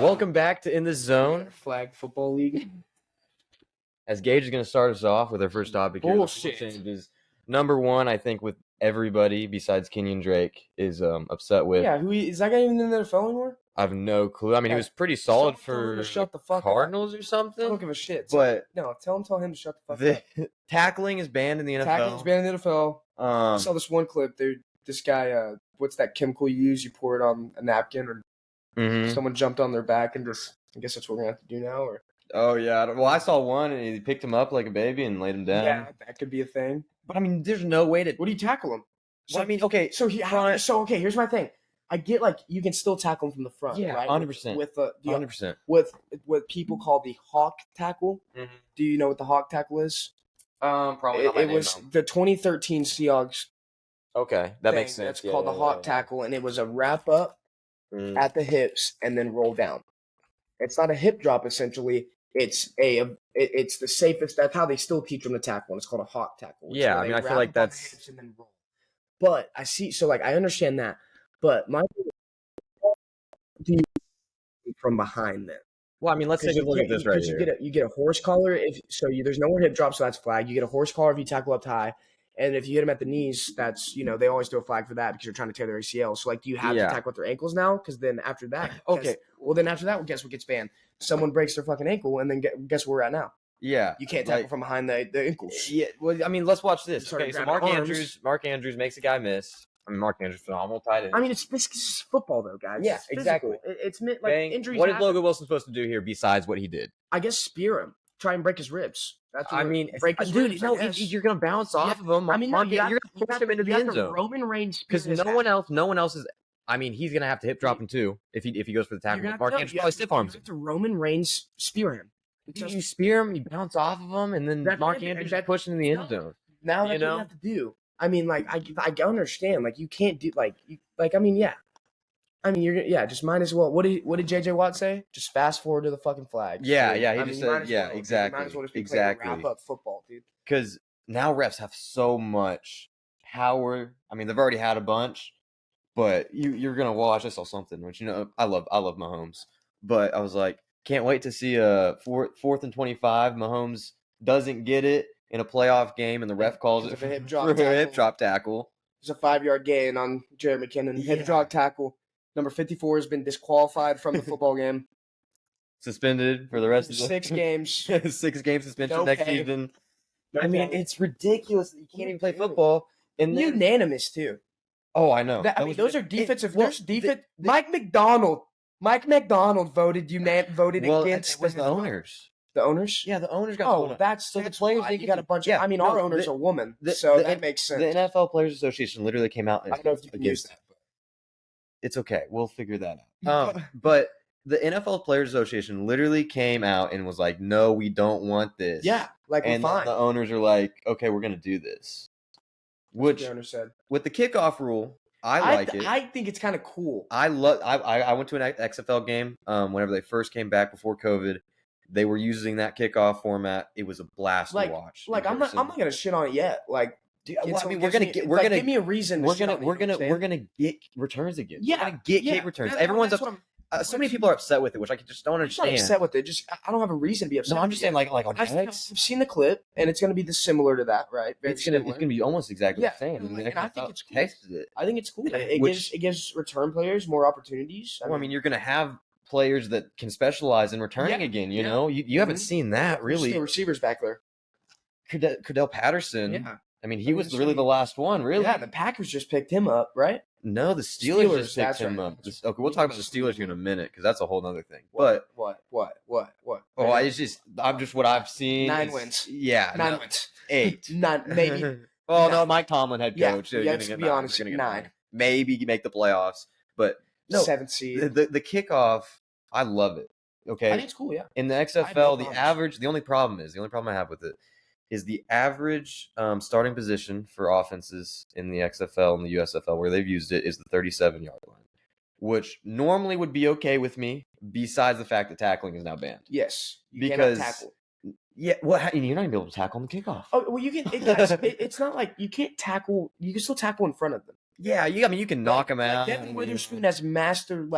Welcome back to In the Zone. Flag Football League. As Gage is going to start us off with our first topic here. Bullshit. Changes. Number one, I think, with everybody besides Kenyon Drake is upset with. Yeah, is that guy even in the NFL anymore? I have no clue. I mean, he was pretty solid for shut the fuck Cardinals or up. I something. don't give a shit. But no, tell him to shut the fuck the up. tackling is banned in the NFL. Tackling's banned in the NFL. I saw this one clip. This guy, what's that chemical you use? You pour it on a napkin, or someone jumped on their back and just. I guess that's what we're gonna have to do now. Or oh yeah, well I saw one and he picked him up like a baby and laid him down. Yeah, that could be a thing. But I mean, there's no way to. What do you tackle him? Well, I mean, okay, so here's my thing. I get like you can still tackle him from the front. Yeah, right? 100%. With the 100%. With what people call the hawk tackle. Mm-hmm. Do you know what the hawk tackle is? Probably. It was the 2013 Seahawks. Okay, that makes sense. It's called the hawk tackle, and it was a wrap up at the hips and then roll down. It's not a hip drop. Essentially, it's the safest. That's how they still teach them to tackle. And it's called a hawk tackle. Yeah, I mean, I feel like that's. Hips and then roll. But I see. So like, I understand that. But my do you from behind them? Well, I mean, let's take a look at this right here. You get a horse collar there's no more hip drop, so that's flag. You get a horse collar if you tackle up high, and if you hit them at the knees, that's they always do a flag for that because you're trying to tear their ACL. So like, do you have to tackle at their ankles now? Because then after that, guess what gets banned? Someone breaks their fucking ankle, and then guess where we're at now? Yeah, you can't tackle from behind the ankles. Yeah, well, I mean, let's watch this. Okay, so Mark Andrews makes a guy miss. I mean, Mark Andrews, phenomenal tight end. I mean, this is football, though, guys. Yeah, exactly. It's meant like injuries. What is Logan Wilson supposed to do here besides what he did? I guess spear him, try and break his ribs. Break his ribs. No, you're gonna bounce off of him. I mean, you're gonna push him into the end zone. Roman Reigns, because no one else is. I mean, he's gonna have to hip drop him too if he goes for the tackle. Mark Andrews probably stiff arms him. To Roman Reigns spear him. You spear him, you bounce off of him, and then Mark Andrews pushing in the end zone. Now that's what you have to do. I mean, like, I understand. Like, you can't do I mean, yeah. I mean, just might as well. What did JJ Watt say? Just fast forward to the fucking flag. Yeah, he just said, exactly. Might as well just be playing wrap up football, dude. Because now refs have so much power. I mean, they've already had a bunch, but you're gonna watch. I saw something, which I love Mahomes, but I was like, can't wait to see a fourth and 25. Mahomes doesn't get it in a playoff game, and the ref calls it for a hip drop tackle. There's a 5-yard gain on Jared McKinnon. Hip drop tackle. Number 54 has been disqualified from the football game. Suspended for the rest of the 6 games. 6 game suspension next season. I mean, it's ridiculous that you can't even play football. And unanimous, too. Oh, I know. Those are defensive. Mike McDonald voted against. It was the owners. The owners? Yeah, the owners got the players. You got a bunch of. I mean, our owner's a woman, so that makes sense. The NFL Players Association literally came out. And I don't know if you can use that. It's okay. We'll figure that out. But the NFL Players Association literally came out and was like, "No, we don't want this." Yeah, and fine. The owners are like, "Okay, we're going to do this." Which the owner said with the kickoff rule, I like it. I think it's kind of cool. I went to an XFL game whenever they first came back before COVID. They were using that kickoff format. It was a blast to watch. I'm not gonna shit on it yet. I mean, we're gonna give me a reason. We're gonna get returns again. Yeah, we're gonna get kick returns. Everyone's so many people are upset with it, which I just don't understand. I'm not upset with it. I don't have a reason to be upset. No, I'm just saying, like on X. I've seen the clip, and it's gonna be similar to that, right? It's gonna be almost exactly the same. And I think it's cool. I think it's cool. It gives return players more opportunities. I mean, you're gonna have players that can specialize in returning again. You know, you haven't seen that really. Still receivers back there. Cordell Patterson. Yeah. I mean, he was really the last one, really. Yeah, the Packers just picked him up, right? No, the Steelers just picked him up. Okay, we'll talk about the Steelers here in a minute because that's a whole other thing. What? Oh, I'm just what I've seen. 9 wins. Yeah, 9 wins. 8. 9, maybe. Oh no, Mike Tomlin head coach. Yeah, to be honest, 9. Maybe make the playoffs, but no. 7th seed. The kickoff, I love it. Okay, I think it's cool. Yeah. In the XFL, the only problem I have with it is the average starting position for offenses in the XFL and the USFL, where they've used it, is the 37-yard line, which normally would be okay with me, besides the fact that tackling is now banned. Yes, because cannot tackle. Yeah, you're not even able to be able to tackle on the kickoff. Oh, well, you can. It's not like you can't tackle. You can still tackle in front of them. Yeah, you can knock them out. Devin Witherspoon has mastered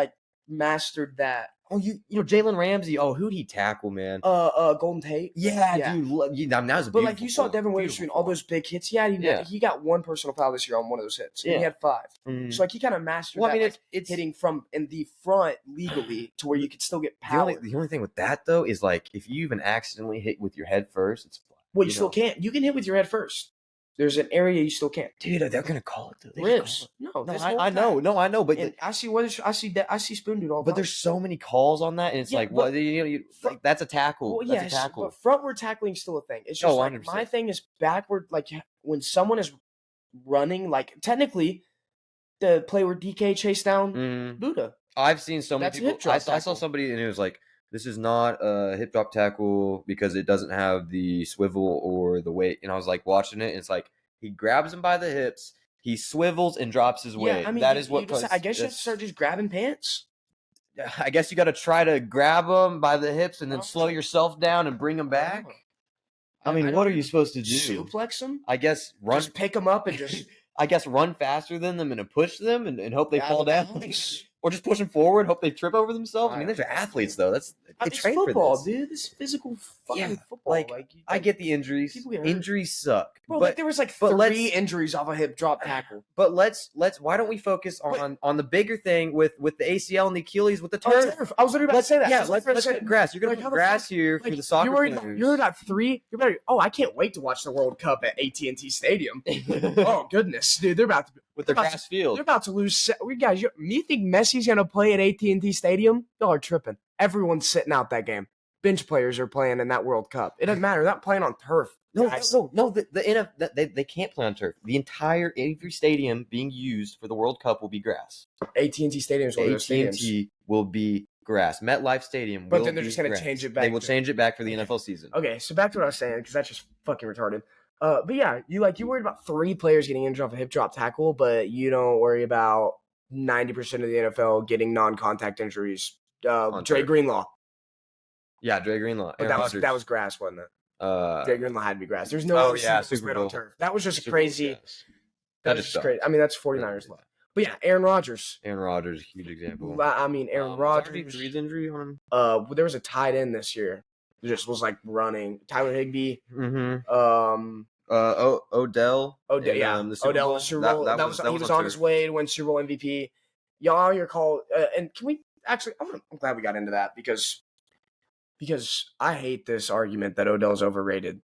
that Oh, you know Jalen Ramsey. Oh, who'd he tackle, man? Golden Tate. Yeah, Yeah. dude. I mean, that was a But like you saw beautiful Devin form. Witherspoon, all those big hits he had. Yeah. He got one personal foul this year on one of those hits. And he Yeah. had 5. Mhm. So like he kind of mastered Well, I that. mean, Like, it's hitting from in the front legally to where you could still get power. the only thing with that though is like if you even accidentally hit with your head first, it's flat. Well, you still can't. You can hit with your head first. There's an area you still can't. Dude, they're gonna call it though. They Ribs. just call No, it. this No, whole I know. time. No, I know. But And I see Spoon Dude all the but time. there's so many calls on that, and it's Yeah, like, but- what? Like that's a tackle. Well, That's yes, a tackle. but frontward tackling is still a thing. It's just Oh, like 100%. my thing is backward. Like when someone is running, like technically, the play where DK chased down Mhm. Buddha. I've seen so many That's a people. hip drop I saw tackle. somebody and it was like, this is not a hip drop tackle because it doesn't have the swivel or the weight. And I was like watching it, and it's like he grabs him by the hips, he swivels and drops his weight. Yeah, I mean, that is what. I guess you have to start just grabbing pants. I guess you got to try to grab them by the hips and then slow yourself down and bring them back. I mean, what are you supposed to do? Suplex them? I guess run. Just pick them up and just I guess run faster than them and push them and hope they Yeah, fall but down, that's- or just push them forward, hope they trip over themselves. I mean, Right. those are athletes though. They it's train football, for this. dude. This physical fucking Yeah, football. like, Like, I get the injuries. People get hurt. Injuries suck, bro. but Like there was like but 3 let's- injuries off a hip drop tackle. let's why don't we focus on the bigger thing with the ACL and the Achilles with the turf? I was literally about to say that. Yeah, I was let's about to say put grass. You're gonna like, put how the grass fuck- here for Like, the soccer you're worried players. You're about 3. You're better. Oh, I can't wait to watch the World Cup at AT&T Stadium. Oh goodness, dude, they're about to. with their about to- grass field. They're about to lose. Guys, you think Messi's gonna play at AT&T Stadium? Y'all are tripping. Everyone's sitting out that game. Bench players are playing in that World Cup. It doesn't matter. They're not playing on turf. No, guys. no. They can't play on turf. The entire every stadium being used for the World Cup will be grass. AT&T Stadium is one of those stadiums. AT&T will be grass. MetLife Stadium, But will then they're be just gonna grass. change it back They will to- change it back for the NFL season. Okay, so back to what I was saying because that's just fucking retarded. But yeah, you worried about 3 players getting injured off a hip drop tackle, but you don't worry about 90% of the NFL getting non-contact injuries. On Dre turf. Greenlaw, Yeah, Dre Greenlaw. but Aaron that Rodgers. was grass, wasn't it? Uh, Dre Greenlaw had to be grass. There's no Oh, other yeah, Super Bowl Super spread on Bowl. turf. That was just Super Bowl, crazy. yes. That That was just just crazy. I mean, that's 49ers left. But yeah, Aaron Rodgers. Aaron Rodgers, huge example. I mean, Aaron Was Rodgers. RG3's injury on him? There was a tight end this year. Who just was like running. Tyler Higbee. Mm-hmm. Odell, Odell. in, yeah. the Super Odell Bowl. in the Super Bowl. That was he was on his way to win Super Bowl MVP. Y'all, your call. And can we actually? I'm glad we got into that because I hate this argument that Odell's overrated.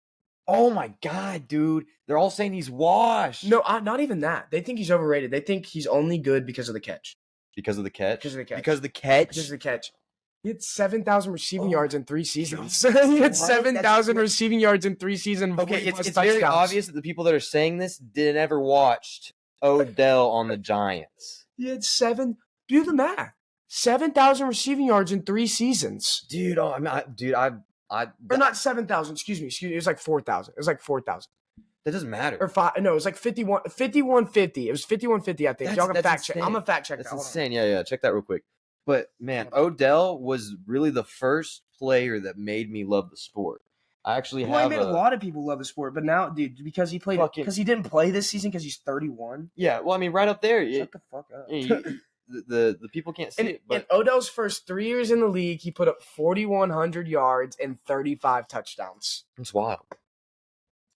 Oh my god, dude! They're all saying he's washed. No, not even that. They think he's overrated. They think he's only good because of the catch. because of the catch. Because of the catch. Because of the catch. Because of the catch. He had 7,000 receiving Oh. yards in 3 seasons. What? he had That's 7,000 what- receiving yards in 3 seasons. Okay, 40 plus it's very touchdowns. obvious that the people that are saying this didn't ever watched Odell on the Giants. He had 7. Do the math. 7,000 receiving yards in 3 seasons. Dude, oh, Or not 7,000. Excuse me. It was like 4,000. It was like 4,000. that doesn't matter. Or 5. No, it was like 5150. It was 5150, I think. That's- Y'all can that's fact check. insane. I'm going to fact check That's that. Hold on. insane. Yeah, check that real quick. But man, Odell was really the first player that made me love the sport. I actually Well, he have made a lot of people love the sport, but now, dude, because he played, Fucking- because he didn't play this season because he's 31. Yeah, well, I mean, right up there. Shut the fuck up. The people can't see In it, but Odell's first 3 years in the league, he put up 4,100 yards and 35 touchdowns. it's wild.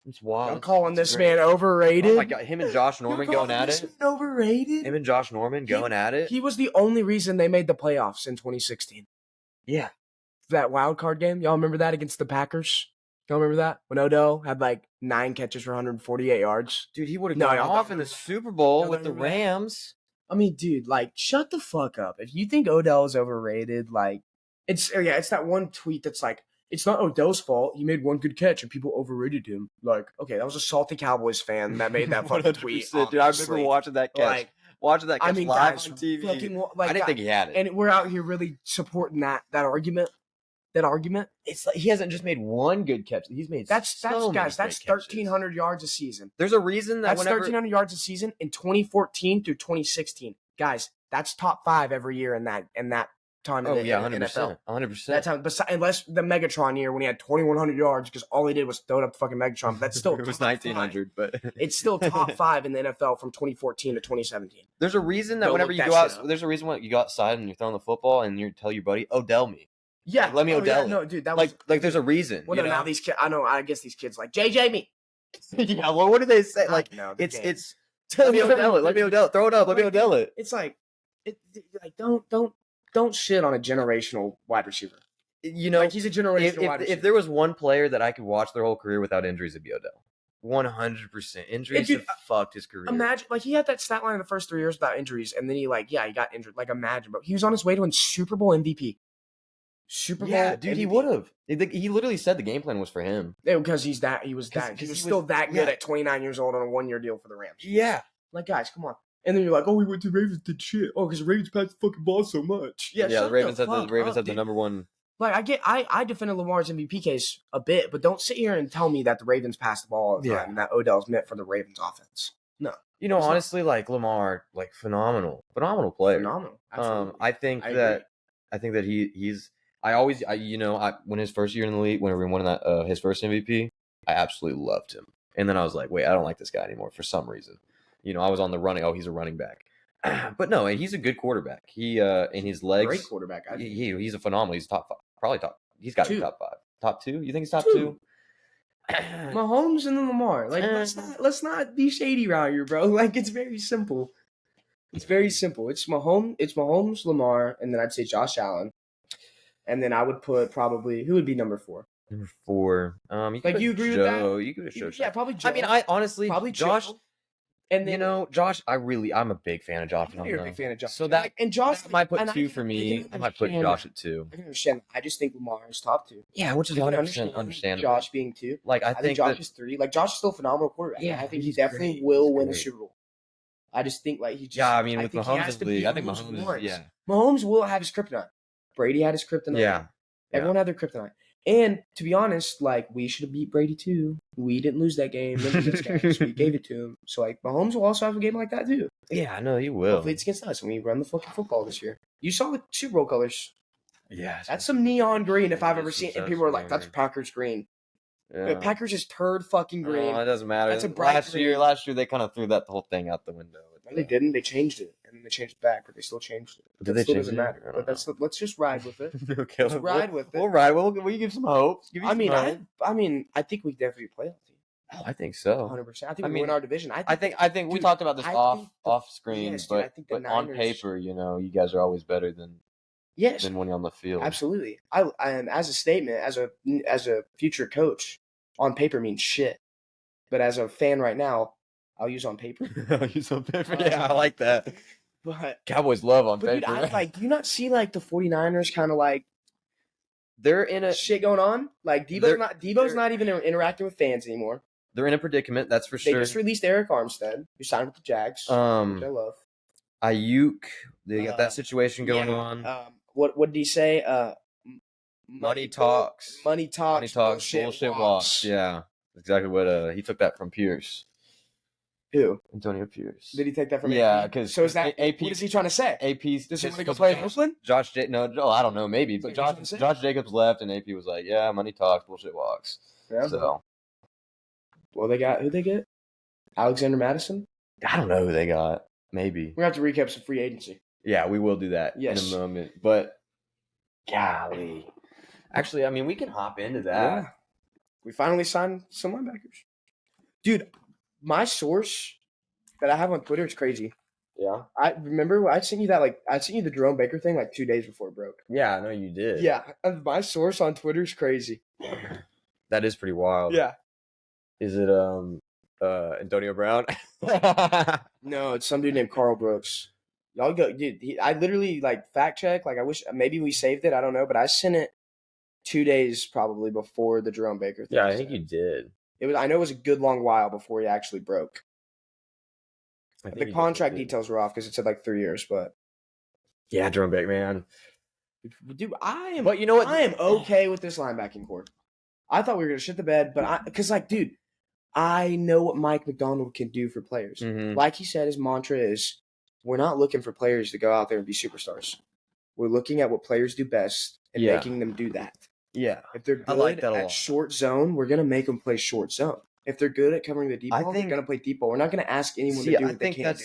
It's wild. I'm calling It's this great. man overrated. Oh my god, him and Josh Norman You're going calling at this it. man overrated? Him and Josh Norman going at it. He was the only reason they made the playoffs in 2016. Yeah. That wild card game, y'all remember that against the Packers? Y'all remember that when Odell had like 9 catches for 148 yards? Dude, he would have No, gone y'all off don't in the remember that. Super Bowl Y'all with don't the remember that. Rams. I mean, dude, like, shut the fuck up. If you think Odell is overrated, like, it's that one tweet that's like, it's not Odell's fault. He made one good catch and people overrated him. Like, okay, that was a salty Cowboys fan that made that fucking tweet. 100%, dude, I obviously. remember watching that catch. Like, Watching that catch I mean, live guys, on TV. fucking, I didn't think he had it. and we're out here really supporting that argument. That argument. It's like he hasn't just made one good catch. He's made That's so many guys. That's great catches. 1,300 yards a season. There's a reason that That's whenever 1,300 yards a season in 2014 through 2016. Guys, that's top 5 every year in that time Oh in the, yeah, in the NFL. 100%. That time, unless the Megatron year when he had 2,100 yards because all he did was throw it up the fucking Megatron. But that's still it was top 1900, but it's still top 5 in the NFL from 2014 to 2017. there's a reason that Go whenever look you that go shit out, up. there's a reason when you go outside and you're throwing the football and you tell your buddy, Odell me. Yeah, Like, let me Odell it. No, dude, that was Like there's a reason. well, you no, know? now these kids. I know. I guess these kids like JJ me. Yeah, well, what do they say? Like no, it's let me Odell it. Let me Odell it. Throw it up. Let me Odell it. It's like like don't shit on a generational wide receiver. You know, Like he's a generational wide receiver. if there was one player that I could watch their whole career without injuries, it'd be Odell. 100%. Injuries Dude, have fucked his career. Imagine, like, he had that stat line in the first 3 years without injuries, and then he got injured. Like, imagine, bro. He was on his way to win Super Bowl MVP. Super Bowl, Yeah, dude, he MVP. would have. He literally said the game plan was for him. Yeah, because he was still that good yeah. at 29 years old on a 1-year deal for the Rams. Yeah. Like, guys, come on. And then you're like, oh, we went to Ravens, did shit. Oh, because the Ravens passed the fucking ball so much. Yeah, The Ravens had the dude. number one. Like, I defended Lamar's MVP case a bit, but don't sit here and tell me that the Ravens passed the ball all the time and that Odell's meant for the Ravens offense. No. You know, honestly, like Lamar, like phenomenal player. Phenomenal. Absolutely. I think that he's. When his first year in the league, whenever he won that his first MVP, I absolutely loved him. And then I was like, wait, I don't like this guy anymore for some reason. You know, I was on the running. Oh, he's a running back. But no, he's a good quarterback. He in his legs, great quarterback. He's a phenomenal. He's top 5, probably top. He's got to be top 5, top 2. You think he's top 2? Mahomes and then Lamar. Like let's not be shady around here, bro. Like it's very simple. It's very simple. It's Mahomes, Lamar, and then I'd say Josh Allen, and then I would put probably who would be number 4. Number 4. You agree with that? You could show. Yeah, probably Joe. I mean, I honestly probably Josh. Joe. And then, Josh, I'm a big fan of Josh. You're a big fan of Josh. So that and Josh might put 2 for me. I might put Josh at 2. I can understand. I just think Lamar is top 2. Yeah, which is 100% understandable. Josh being 2. Like I think Josh is 3. Like Josh is still a phenomenal quarterback. Yeah, I think he definitely will win a Super Bowl. I just think like he just. Yeah, I mean with think Mahomes' league, I think Mahomes Mahomes. is, Mahomes will have his kryptonite. Brady had his kryptonite. Yeah. Everyone had their kryptonite. And to be honest, like we should have beat Brady too. We didn't lose that game. So we gave it to him. So like Mahomes will also have a game like that too. Yeah, I know he will. Hopefully it's against us and we run the fucking football this year. You saw the Super Bowl colors. Yeah. That's some neon green if I've ever seen it. And people are like, that's Packers green. Yeah. Packers is turd fucking green. No, it doesn't matter. That's a bright green. Last year they kind of threw that whole thing out the window. No, they didn't. They changed it. And then they changed it back, but they still changed it. Did they still change doesn't it? matter. But let's just ride with it. Okay, Let's ride with it. We'll ride. We'll give some hope. I think we definitely play playoff team. Oh, I think so. 100%. I think we win our division. I think we talked about this off screen, yes, dude, but on paper, you guys are always better than when you're on the field. Absolutely. And as a statement, as a future coach, on paper means shit. But as a fan right now, I'll use on paper. I'll use on paper. Yeah, I like that. But Cowboys love on dude, paper. do you not see like the 49ers kind of like they're in a shit going on? Like Debo's not even interacting with fans anymore. They're in a predicament, that's for They sure. just released Eric Armstead, who signed with the Jags, which I love. Ayuk, they got that situation going on. What did he say? Money talks. Money talks. Bullshit walks. Yeah, exactly what he took that from Pierce. Who? Antonio Pierce. Did he take that from? Yeah, because so is that AP? What is he trying to say? AP's. Does he want to go play in Oakland? I don't know, maybe. But Josh Jacobs left, and AP was like, "Yeah, money talks, bullshit walks." Yeah. So. Well, who'd they get? Alexander Madison? I don't know who they got. Maybe. We're going to have to recap some free agency. Yeah, we will do that in a moment. But, golly. Actually, I mean, we can hop into that. Yeah. We finally signed some linebackers. Dude, my source that I have on Twitter is crazy. Yeah. I remember I sent you the Jerome Baker thing like 2 days before it broke. Yeah, I know you did. Yeah. My source on Twitter is crazy. That is pretty wild. Yeah. Is it Antonio Brown? No, it's some dude named Carl Brooks. Y'all go, dude. I literally fact check. I wish maybe we saved it. I don't know, but I sent it 2 days probably before the Jerome Baker thing. Yeah, I think you did. I know it was a good long while before he actually broke. The contract details were off because it said 3 years, but yeah, Jerome Baker, man. Dude, I am. But you know what? I am okay with this linebacking core. I thought we were gonna shit the bed, but dude, I know what Mike McDonald can do for players. Mm-hmm. Like he said, his mantra is, "We're not looking for players to go out there and be superstars. We're looking at what players do best and Yeah. making them do that. Yeah. If they're I good like that a at lot. short zone, we're gonna make them play short zone. If they're good at covering the deep I ball, think- they're gonna play deep ball. We're not gonna ask anyone See, to do I what they think can't that's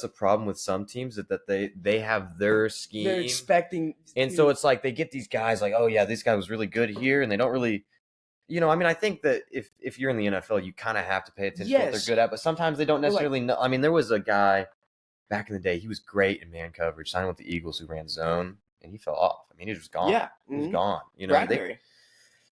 do. a problem with some teams that they have their scheme, They're expecting, and so it's like they get these guys like, oh yeah, this guy was really good here, and they don't really, I mean, I think that if you're in the NFL, you kind of have to pay attention to what Yes. they're good at, but sometimes they don't But, like- necessarily know. I mean, there was a guy back in the day, he was great in man coverage, signed with the Eagles, who ran zone, and he fell off. I mean, he was gone. yeah, He was mhm. gone. Bradbury.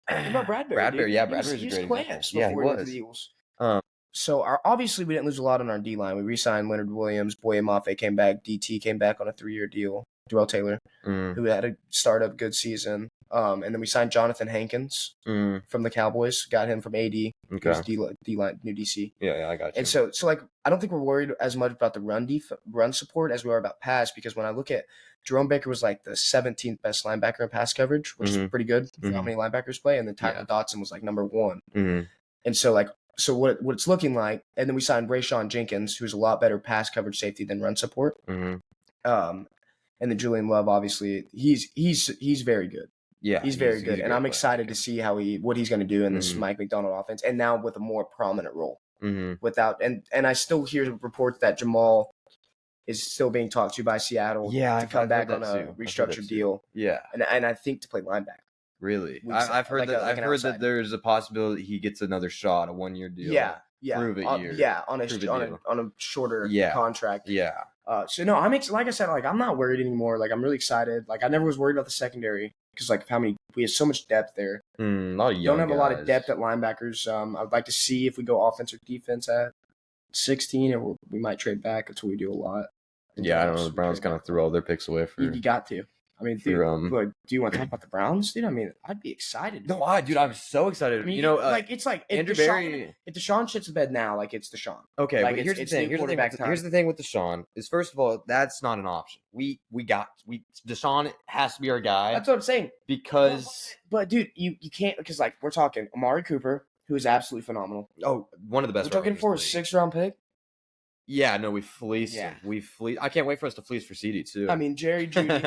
What about Bradbury? Bradbury, dude? yeah, He was- Bradbury's he a was great class example. Yeah, before he went to was. the Eagles. Um, So obviously we didn't lose a lot on our D line. We re-signed Leonard Williams, Boye Mafe came back, DT came back on a 3-year deal, Darrell Taylor, mm, who had a startup good season. And then we signed Jonathan Hankins from the Cowboys, got him from AD. He was okay. D-line, new DC. Yeah, I got you. And so like I don't think we're worried as much about the run support as we are about pass, because when I look at Jerome Baker was like the 17th best linebacker in pass coverage, which is pretty good for how many linebackers play, and then Tyler Dotson was like number 1. And so like what it's looking like, and then we signed Rayshawn Jenkins, who's a lot better pass coverage safety than run support. And then Julian Love, obviously, he's very good. Yeah, he's very good, and I'm excited to see what he's going to do in this Mike McDonald offense, and now with a more prominent role. Without and I still hear reports that Jamal is still being talked to by Seattle to come back on a restructured deal. Yeah, and I think to play linebacker. Really, We I've heard like that. a- like I've an heard outside. that there's a possibility he gets another shot, a 1-year deal. Yeah, Prove it year. Yeah, on a Prove it deal. on a shorter Yeah. contract. Yeah. So no, like I said, like I'm not worried anymore. Like I'm really excited. Like I never was worried about the secondary because like we have so much depth there. A lot of young Don't have a lot of guys. depth at linebackers. I'd like to see if we go offense or defense at 16, or we might trade back. That's what we do a lot. Yeah, I don't know. The Browns kind of threw all their picks away for. You got to. I mean, dude, For, look, do you want to talk about the Browns, dude? I mean, I'd be excited. No, dude, I'm so excited. I mean, like it's like if Andrew Deshaun, Berry. if Deshaun shits the bed now, like it's Deshaun. Okay, Like, but here's the it's thing. new Here's the thing. quarterback With, here's the thing with Deshaun is, first of all, that's not an option. Deshaun has to be our guy. That's what I'm saying. Because But dude, you can't, because like we're talking Amari Cooper, who is absolutely phenomenal. one of the best. We're talking for a receivers in the league. 6th-round pick. Yeah, no, we fleeced. Yeah. We fleeced. I can't wait for us to fleece for CD too. I mean, Jerry Judy.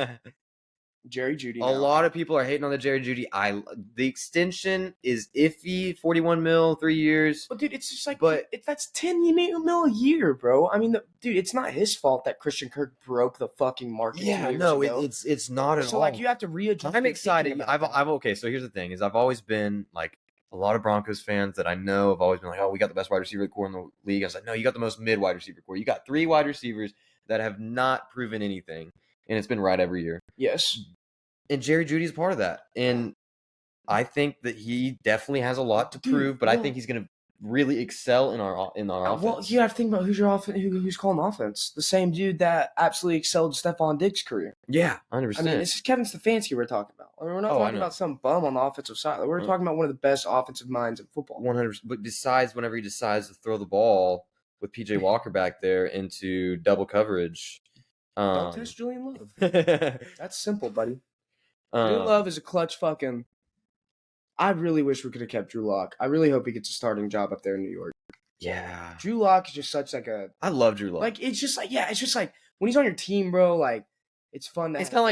Jerry Judy. A lot of people are hating on the Jerry Judy. The extension is iffy. 41 mil, 3 years. But dude, it's just like, But- that's 10 mil a year, bro. I mean, dude, it's not his fault that Christian Kirk broke the fucking market. 2 years ago. it's not at So all. like you have to readjust. I'm your excited. thinking about that. I've okay. So here's the thing: is I've always been like a lot of Broncos fans that I know have always been like, oh, we got the best wide receiver core in the league. I was like, no, you got the most mid wide receiver core. You got 3 wide receivers that have not proven anything, and it's been right every year. Yes. And Jerry Judy is part of that. And I think that he definitely has a lot to Dude, prove, but I well- think he's going to really excel in our offense. Well, you have to think about who's calling offense. The same dude that absolutely excelled Stephon Diggs' career. Yeah, 100%. I mean, this is Kevin Stefanski we're talking about. I mean, we're not Oh, I talking know. about some bum on the offensive side. We're talking about one of the best offensive minds in football. 100%. But besides, whenever he decides to throw the ball with PJ Walker back there into double coverage, Don't test Julian Love. Julian That's simple, buddy. Julian Love is a clutch fucking. I really wish we could have kept Drew Lock. I really hope he gets a starting job up there in New York. Yeah, Drew Lock is just such like a I love Drew Lock. like. It's just like when he's on your team, bro. Like it's fun. It's kind of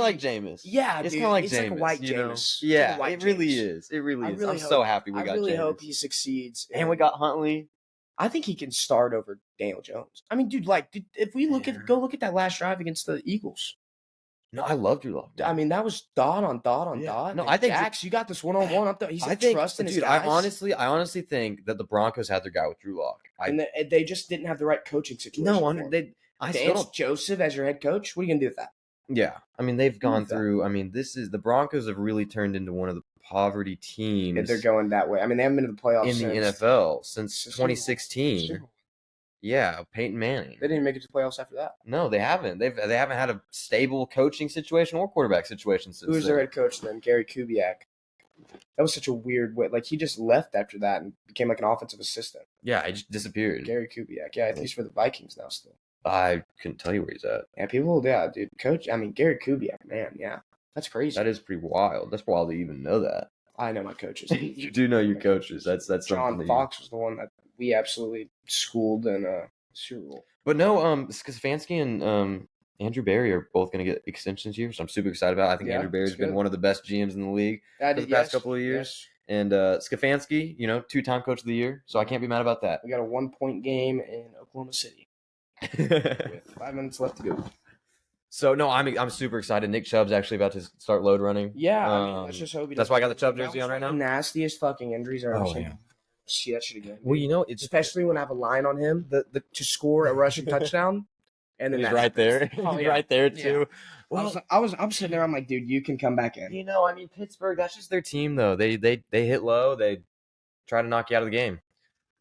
like Jameis. Yeah, It's dude. kind of like it's Jameis. like a white you know? Jameis. It's Yeah, like a white it really Jameis. is. It really I is. really I'm hope- so happy we I got really Jameis. hope he succeeds, And we got Huntley. I think he can start over Daniel Jones. I mean, dude, if we go look at that last drive against the Eagles. No, I love Drew Lock. I mean, that was dot on dot. No, And I think Jax, you got this one-on-one up there. He's I think, trusting his dude, guys. I honestly think that the Broncos had their guy with Drew Lock. And they just didn't have the right coaching situation. for him. I still Vance don't. Joseph as your head coach. What are you gonna do with that? Yeah, I mean they've gone with that? through. I mean, the Broncos have really turned into one of the poverty teams If they're going that way, I mean, they haven't been to the playoffs in the since NFL since Super Bowl. 2016. Super Bowl. Yeah, Peyton Manning. They didn't make it to the playoffs after that. No, they haven't. They haven't had a stable coaching situation or quarterback situation since. Who was then. their head coach then? Gary Kubiak. That was such a weird way. Like he just left after that and became like an offensive assistant. Yeah, he just disappeared. Gary Kubiak. Yeah, I think he's for the Vikings now still. I couldn't tell you where he's at. Yeah, dude. Coach, I mean, Gary Kubiak, man, yeah. That's crazy. That is pretty wild. That's wild to even know that. I know my coaches. You do know your coaches. That's something. John that Fox was the one that we absolutely schooled in Super Bowl. But no, Stefanski and Andrew Berry are both going to get extensions here, so I'm super excited about it. I think Yeah, Andrew Berry's it's been good. one of the best GMs in the league for the past couple of years. And Stefanski, 2-time coach of the year, so I can't be mad about that. We got a 1-point game in Oklahoma City with 5 minutes left to go. So no, I'm super excited. Nick Chubb's actually about to start load running. Yeah, I mean, let's just hope he that's doesn't. why I got the Chubb jersey on right now. Nastiest fucking injuries I've ever Oh, seen. yeah. See that shit again. Well, it's especially when I have a line on him to score a rushing touchdown, and then he's that right there. Oh, He's yeah. right there too. Yeah. Well, I'm sitting there. I'm like, dude, you can come back in. I mean, Pittsburgh. That's just their team, though. They hit low. They try to knock you out of the game.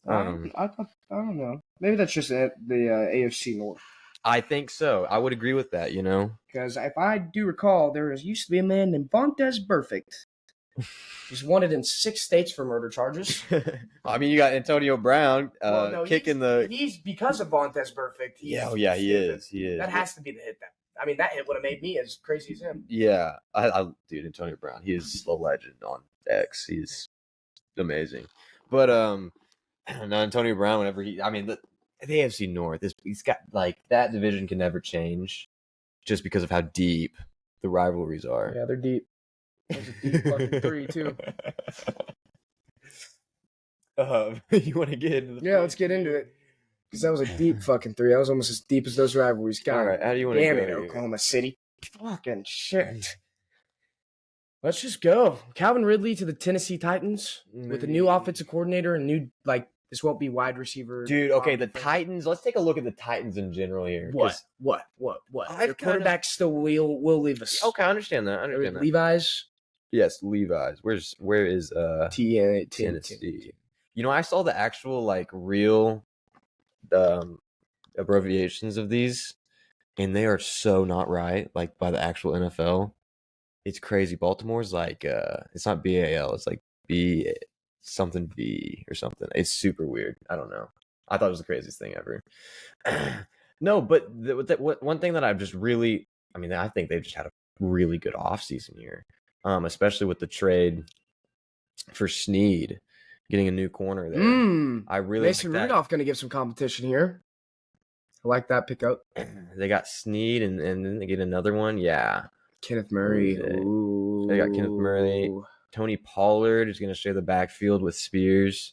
I don't know. Maybe that's just the AFC North. I think so. I would agree with that. Because if I do recall, there used to be a man named Vontaze Burfict. He's wanted in 6 states for murder charges. I mean, you got Antonio Brown kicking He's because of Vontaze Burfict. He is. He is. That has to be the hit. That hit would have made me as crazy as him. Yeah, dude, Antonio Brown. He is a legend on X. He's amazing. But Antonio Brown, whenever the AFC North he's got that division can never change, just because of how deep the rivalries are. Yeah, they're deep. There's a deep fucking 3 too. You want to get into the let's get into it. Because that was a deep fucking 3. That was almost as deep as those rivalries got. All right, how do you want to Damn go it, here? Oklahoma City. Fucking shit. Let's just go. Calvin Ridley to the Tennessee Titans with a new offensive coordinator and new this won't be wide receiver. Dude, okay, the Titans. Let's take a look at the Titans in general here. What? Their quarterback still will leave us. Okay, I understand that. Levi's. Yes, Levi's. Where is Tennessee? I saw the actual real abbreviations of these, and they are so not right. By the actual NFL, it's crazy. Baltimore's it's not BAL. It's B something B or something. It's super weird. I don't know. I thought it was the craziest thing ever. No, but one thing that I've just really, I think they've just had a really good offseason here, especially with the trade for Snead, getting a new corner there. I really Mason Rudolph going to give some competition here. I like that pickup. They got Snead and then they get another one. Yeah. Kenneth Murray. Ooh. They got Kenneth Murray. Tony Pollard is going to share the backfield with Spears.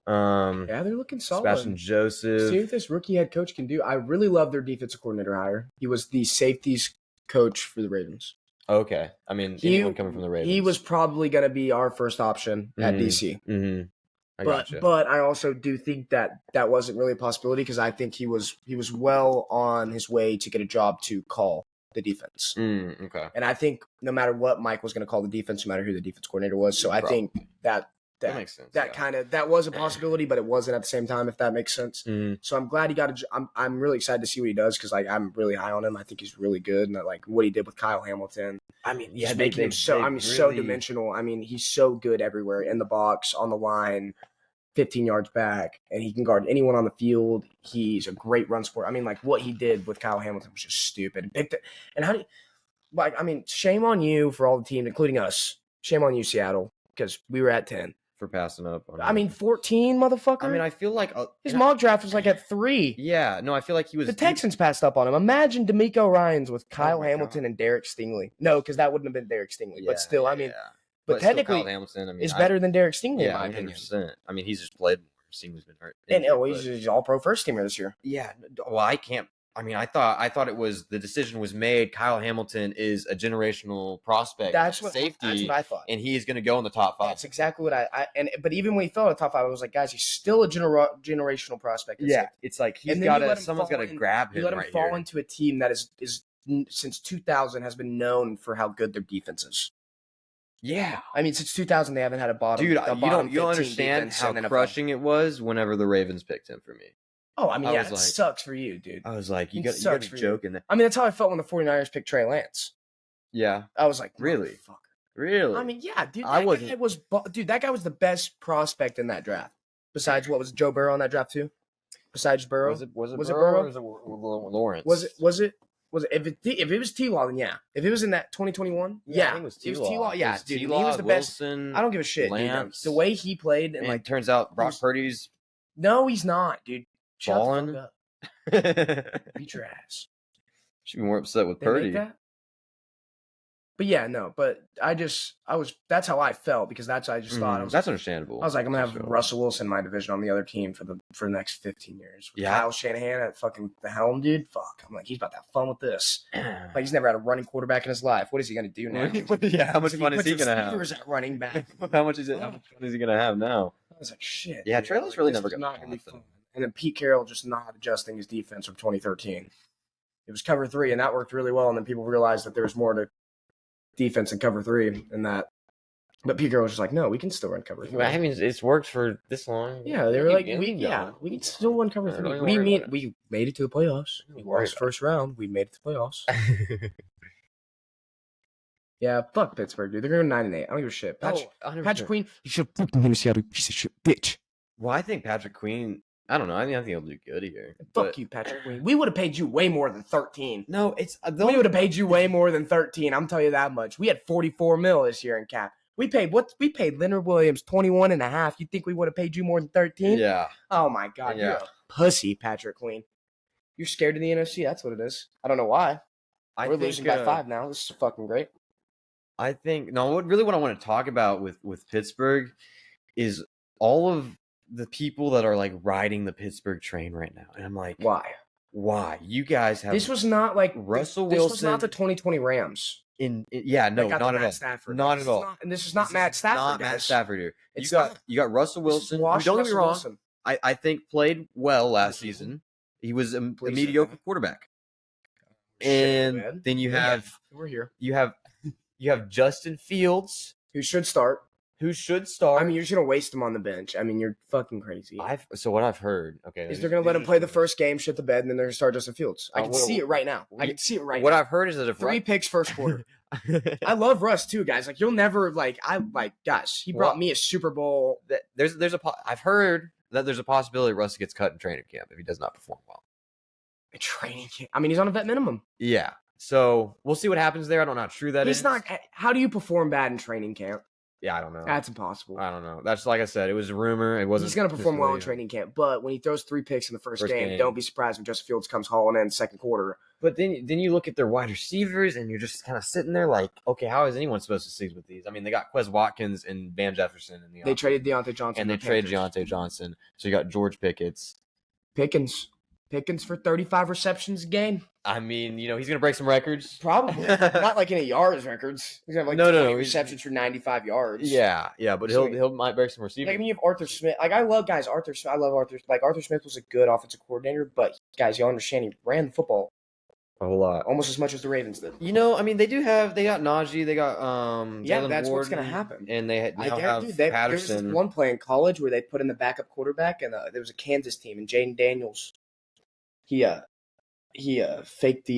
Yeah, they're looking solid. Sebastian Joseph. See what this rookie head coach can do. I really love their defensive coordinator hire. He was the safeties coach for the Ravens. Okay. Anyone coming from the Ravens. He was probably going to be our first option at DC. Mm-hmm. But I also do think that wasn't really a possibility because I think he was well on his way to get a job to call the defense. Okay. And I think no matter what, Mike was going to call the defense, no matter who the defense coordinator was. So I think that makes sense. That was a possibility, but it wasn't at the same time. If that makes sense. So I'm glad he got I'm really excited to see what he does because I'm really high on him. I think he's really good, and what he did with Kyle Hamilton. Making him so dimensional. He's so good everywhere in the box, on the line, 15 yards back, and he can guard anyone on the field. He's a great run support. What he did with Kyle Hamilton was just stupid. And how do you, shame on you for all the teams, including us. Shame on you, Seattle, because we were at 10. For passing up. 14, motherfucker. I feel like his mock draft was at 3. Yeah, no, I feel like he was. The Texans passed up on him. Imagine D'Amico Ryans with Kyle Hamilton and Derek Stingley. No, because that wouldn't have been Derek Stingley. But still, but technically, Kyle Hamilton, is better than Derek Stingley. Yeah, in my 100%. He's just played more. Stingley's been hurt. And he's all pro first teamer this year. Yeah. Well, I can't. I thought it was the decision was made. Kyle Hamilton is a generational prospect. Safety. That's what I thought. And he is going to go in the top 5. That's exactly what but even when he fell in the top 5, I was like, guys, he's still a generational prospect. It's like someone's got to grab him. You let him fall into a team that is since 2000 has been known for how good their defense is. Yeah, since 2000 they haven't had a bottom. Dude, you don't understand how crushing it was whenever the Ravens picked him for me. Oh, it sucks for you, dude. I was like, you got to be joking. That's how I felt when the 49ers picked Trey Lance. Yeah. I was like, really? Really? Yeah, dude. That guy was the best prospect in that draft. Besides, what was Joe Burrow on that draft too? Besides Burrow? Was it Burrow? Or was it Lawrence? Was it? If it was T-Law, then yeah. If it was in that 2021, I think it was T-Law. Yeah, dude. He T-Law, was the Wilson, best. I don't give a shit, Lance, dude. The way he played, and it turns out Brock Purdy's. No, he's not, dude. Balling. Beat your ass. Should be more upset with They make Purdy. that? But yeah, no. But that's how I felt because I just thought That's understandable. I was like, I'm gonna for have sure. Russell Wilson in my division on the other team for the next 15 years. With Yeah. Kyle Shanahan at fucking the helm, dude. Fuck. I'm like, he's about to have fun with this. Like he's never had a running quarterback in his life. What is he gonna do now? Yeah, how much fun is he gonna have? Receivers at running back. How much fun is he gonna have now? I was like, shit. Yeah, dude. Traylor's really this never is gonna not gonna be happen. fun. And then Pete Carroll just not adjusting his defense from 2013. It was cover 3, and that worked really well. And then people realized that there was more to defense in cover 3 than that. But Pete Carroll was just like, no, we can still run cover 3. I mean, it's worked for this long. Yeah, they were like, Yeah, we can still run cover 3. don't What do you worry mean? about it. We made it to the playoffs. We worry lost first round. We made it to the playoffs. Yeah, fuck Pittsburgh, dude. They're going 9-8. I don't give a shit. Patrick Queen, you should have fucking been a Seattle piece of shit, bitch. Well, I think Patrick Queen. I don't know. I think he'll do good here. Fuck you, Patrick Queen. We would have paid you way more than 13. No, it's We would have paid you way more than 13. I'm telling you that much. We had 44 mil this year in cap. We paid Leonard Williams 21 and a half. You think we would have paid you more than 13? Yeah. Oh my god, you're Yeah. a pussy, Patrick Queen. You're scared of the NFC. That's what it is. I don't know why. We're losing by 5 now. This is fucking great. I think what I want to talk about with Pittsburgh is all of the people that are like riding the Pittsburgh train right now, and I'm like, why? You guys have This was not like Russell This was Wilson not the 2020 Rams. no, That got not the at Matt all, Stafford. not This at is all. not- and this is not Matt Stafford. Not Matt guys. Stafford here. It's You not. got Russell This is Wilson, who, washed don't get me Russell wrong, Wilson. I think played well last Mhm. season. He was a Please say mediocre that. quarterback, Shit, and man. then you Yeah, have we're here. you have Justin Fields, Who should start? who should start. I mean, you're just gonna waste him on the bench. I mean, you're fucking crazy. So what I've heard, okay, Is they're gonna let him play the first game, shit the bed, and then they're gonna start Justin Fields. I can well, see it right now. I can see it right What now. I've heard is that if 3 picks first quarter. I love Russ too, guys. Like you'll never guys. He brought Well, me a Super Bowl. I've heard that there's a possibility Russ gets cut in training camp if he does not perform well. A training camp. I mean, he's on a vet minimum. Yeah, so we'll see what happens there. I don't know how true that is. He's not. How do you perform bad in training camp? Yeah, I don't know. That's impossible. I don't know. That's like I said. It was a rumor. It wasn't. He's gonna perform well in officially- training camp, but when he throws 3 picks in the first First game, game. don't be surprised when Justin Fields comes hauling in second quarter. But then you look at their wide receivers, and you're just kind of sitting there like, okay, how is anyone supposed to succeed with these? I mean, they got Quez Watkins and Van Jefferson in the They offense, traded Deontay Johnson. and to they the traded Panthers. Deontay Johnson. So you got George Pickett's. Pickens for 35 receptions a game. I mean, he's gonna break some records. Probably not like any yards records. He's gonna have like No, 20 he's- receptions for 95 yards. Yeah, but So he'll might break some receivers. Like I mean, you have Arthur Smith. Like I love guys. Arthur Smith was a good offensive coordinator, but guys, y'all understand he ran the football a whole lot. almost as much as the Ravens did. I mean, they got Najee, they got Yeah, Jalen that's what's Warden, gonna happen. and they I now guarantee have you, there's Patterson. this one play in college where they put in the backup quarterback, and there was a Kansas team, and Jaden Daniels, he faked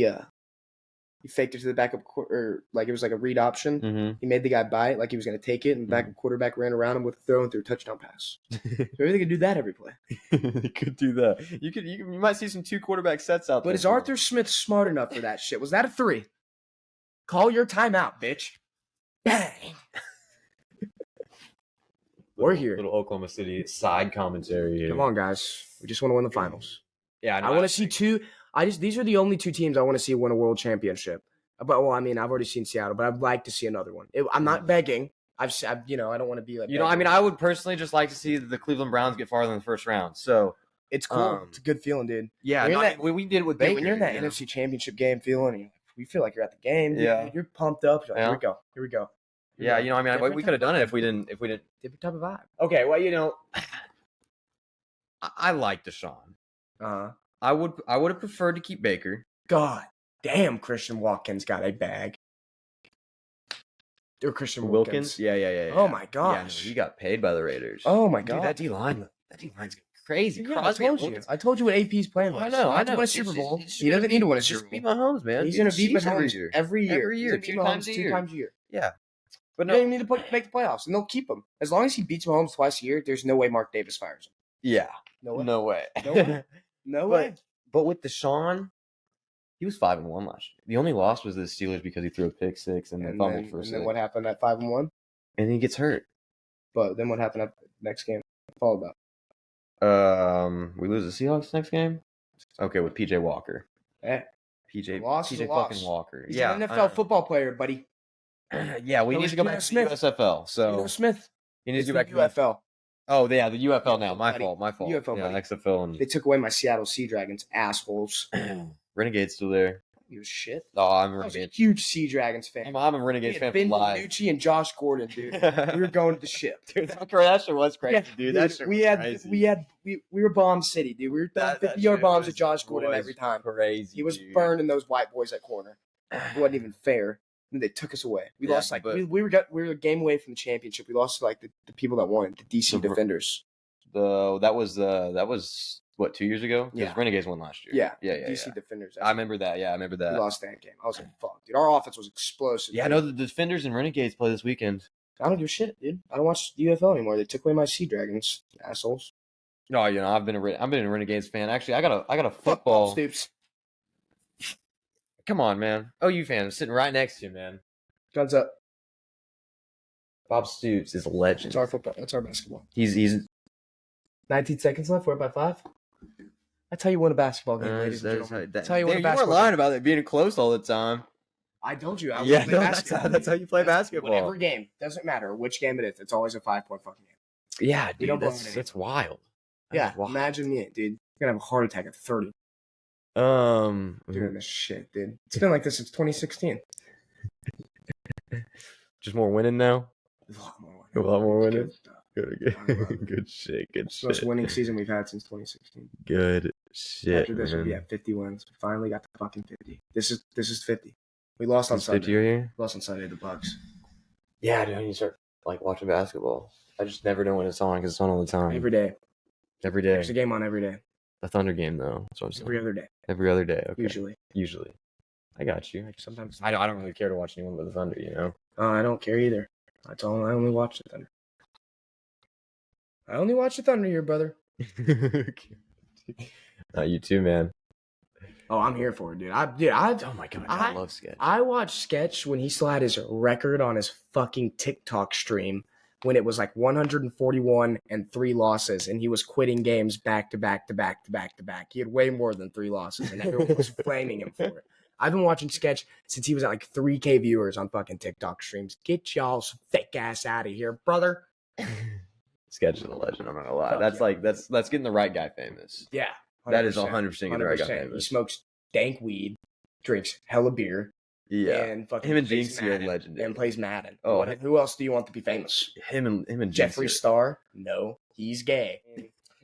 it to the backup quarter, like it was like a read option. Mm-hmm. He made the guy buy it like he was going to take it, and the backup quarterback ran around him with a throw and threw a touchdown pass. So maybe they could do that every play. You could do that. You might see some 2 quarterback sets out there. But is Arthur Smith smart enough for that shit? Was that a 3? Call your timeout, bitch. Bang. We're here. Little Oklahoma City side commentary here. Come on, guys. We just want to win the finals. Yeah, I want to see 2. These are the only 2 teams I want to see win a world championship. But I mean, I've already seen Seattle, but I'd like to see another one. I'm not begging. I don't want to be like. I mean, I would personally just like to see the Cleveland Browns get farther in the first round. So it's cool. It's a good feeling, dude. yeah, When you're in that- we did it with Dude, Baker. when you're in that NFC Championship game feeling, you feel like you're at the game. Dude. Yeah. You're pumped up. You're like, Yeah. Here we go. Yeah, I mean, Different we could have done it if we didn't. different type of vibe. Okay, well, I like Deshaun. I would have preferred to keep Baker. God damn, Christian Watkins got a bag. Or Christian Wilkins. Yeah. Oh my Yeah, no, gosh. he got paid by the Raiders. Oh my Dude, god. that D line's crazy. Yeah, I Crosby told and you. Wilkins. I told you what AP's plan was. I know. He won a Super Bowl. He doesn't need to win a Super Just beat Bowl. Mahomes, man. He's gonna beat Chiefs Mahomes every year. Every year, He's two gonna beat times Mahomes a 2 year. times a year. Yeah, but You don't even need to make the playoffs, and they'll keep him as long as he beats Mahomes twice a year. There's no way Mark Davis fires him. yeah, No way. no way. No way. No way. But with Deshaun, he was 5-1 last year. The only loss was the Steelers because he threw a pick 6 and then fumbled for a and 6. then what happened at 5-1? And he gets hurt. But then what happened at the next game? Followed up. We lose the Seahawks next game. Okay, with PJ Walker. Eh, PJ Loss is a PJ loss. fucking Walker. He's Yeah, an NFL football player, buddy. Yeah, we So need is to go Geno back to the Smith. USFL. So Geno Smith. he needs It's to the go back to UFL. Oh yeah, the UFL now. UFL, My buddy. fault. UFL, Yeah, buddy. XFL and They took away my Seattle Sea Dragons, assholes. Renegades still there. You shit. Oh, I'm a I was a Renegade. huge Sea Dragons fan. I'm a We Renegades had fan Ben for life. DiNucci and Josh Gordon, dude. We were going to the ship. Dude, that shit was crazy, Yeah, dude. That shit we was had crazy. we were bomb city, dude. We were throwing That 50-yard shit bombs was- at Josh Gordon was every time. Crazy. He was dude. burning those white boys at corner. It wasn't even fair. And they took us away. We Yeah, lost but- we were a game away from the championship. We lost to like the people that won it, the DC The- Defenders. That was what 2 years ago? 'Cause Yeah. Renegades won last year. Yeah, yeah. DC Defenders. I remember that. Yeah, I remember We that. lost that game. I was like, fuck, dude. Our offense was explosive. Yeah, I know the Defenders and Renegades play this weekend. I don't give a shit, dude. I don't watch the UFL anymore. They took away my Sea Dragons, assholes. No, I've been a Renegades fan. Actually, I got a Fuck Bob football. Stoops. Come on, man. OU fan, I'm sitting right next to you, man. Guns up. Bob Stoops is a legend. It's our football. That's our basketball. He's 19 seconds left. We're up by 5. That's how you win a basketball game, ladies and gentlemen. That's how you win a you weren't basketball lying game. about it being close all the time. I told you. I Yeah, play no, basketball. that's how you play basketball. Whatever game. Doesn't matter which game it is. It's always a 5-point fucking game. Yeah, We don't dude, blow it that's wild. Yeah, That's wild. imagine me, dude. You're going to have a heart attack at 30 Um, doing this shit, dude. It's been like this since 2016. just more winning now. A lot more. A lot more winning. Good stuff. Good, I love it. good shit. Good It's the most shit. winning season we've had since 2016. Good shit. After this, we'll be man. at 50 wins. We finally got to fucking 50. This is 50. We lost on It's 50 Sunday. here. Lost on Sunday to the Bucks. Yeah, dude. You start like watching basketball. I just never know when it's on because it's on all the time. Every day. Every day. There's a game on every day. The Thunder game though. That's what I'm saying. Every other day. Every other day. Okay. Usually. I got you. Sometimes. I don't really care to watch anyone but the Thunder. You know. I don't care either. That's all. I only watch the Thunder. I only watch the Thunder here, brother. You too, man. Oh, I'm here for it, dude. Oh my god, I I- love sketch. I watched Sketch when he still had his record on his fucking TikTok stream when it was like 141 and 3 losses, and he was quitting games back to back to back to back to back. He had way more than 3 losses, and everyone was flaming him for it. I've been watching Sketch since he was at like 3K viewers on fucking TikTok streams. Get y'all's fake ass out of here, brother. Sketch is a legend. I'm not gonna lie. Fuck That's yeah. like that's getting the right guy famous. Yeah. That is 100% getting the right guy 100%. He famous. smokes dank weed, drinks hella beer, Yeah, and fucking him and plays Jinx are Madden, legendary. and plays Madden. Oh, What- who else do you want to be famous? him and Jeffree Jinx Star? No, he's gay.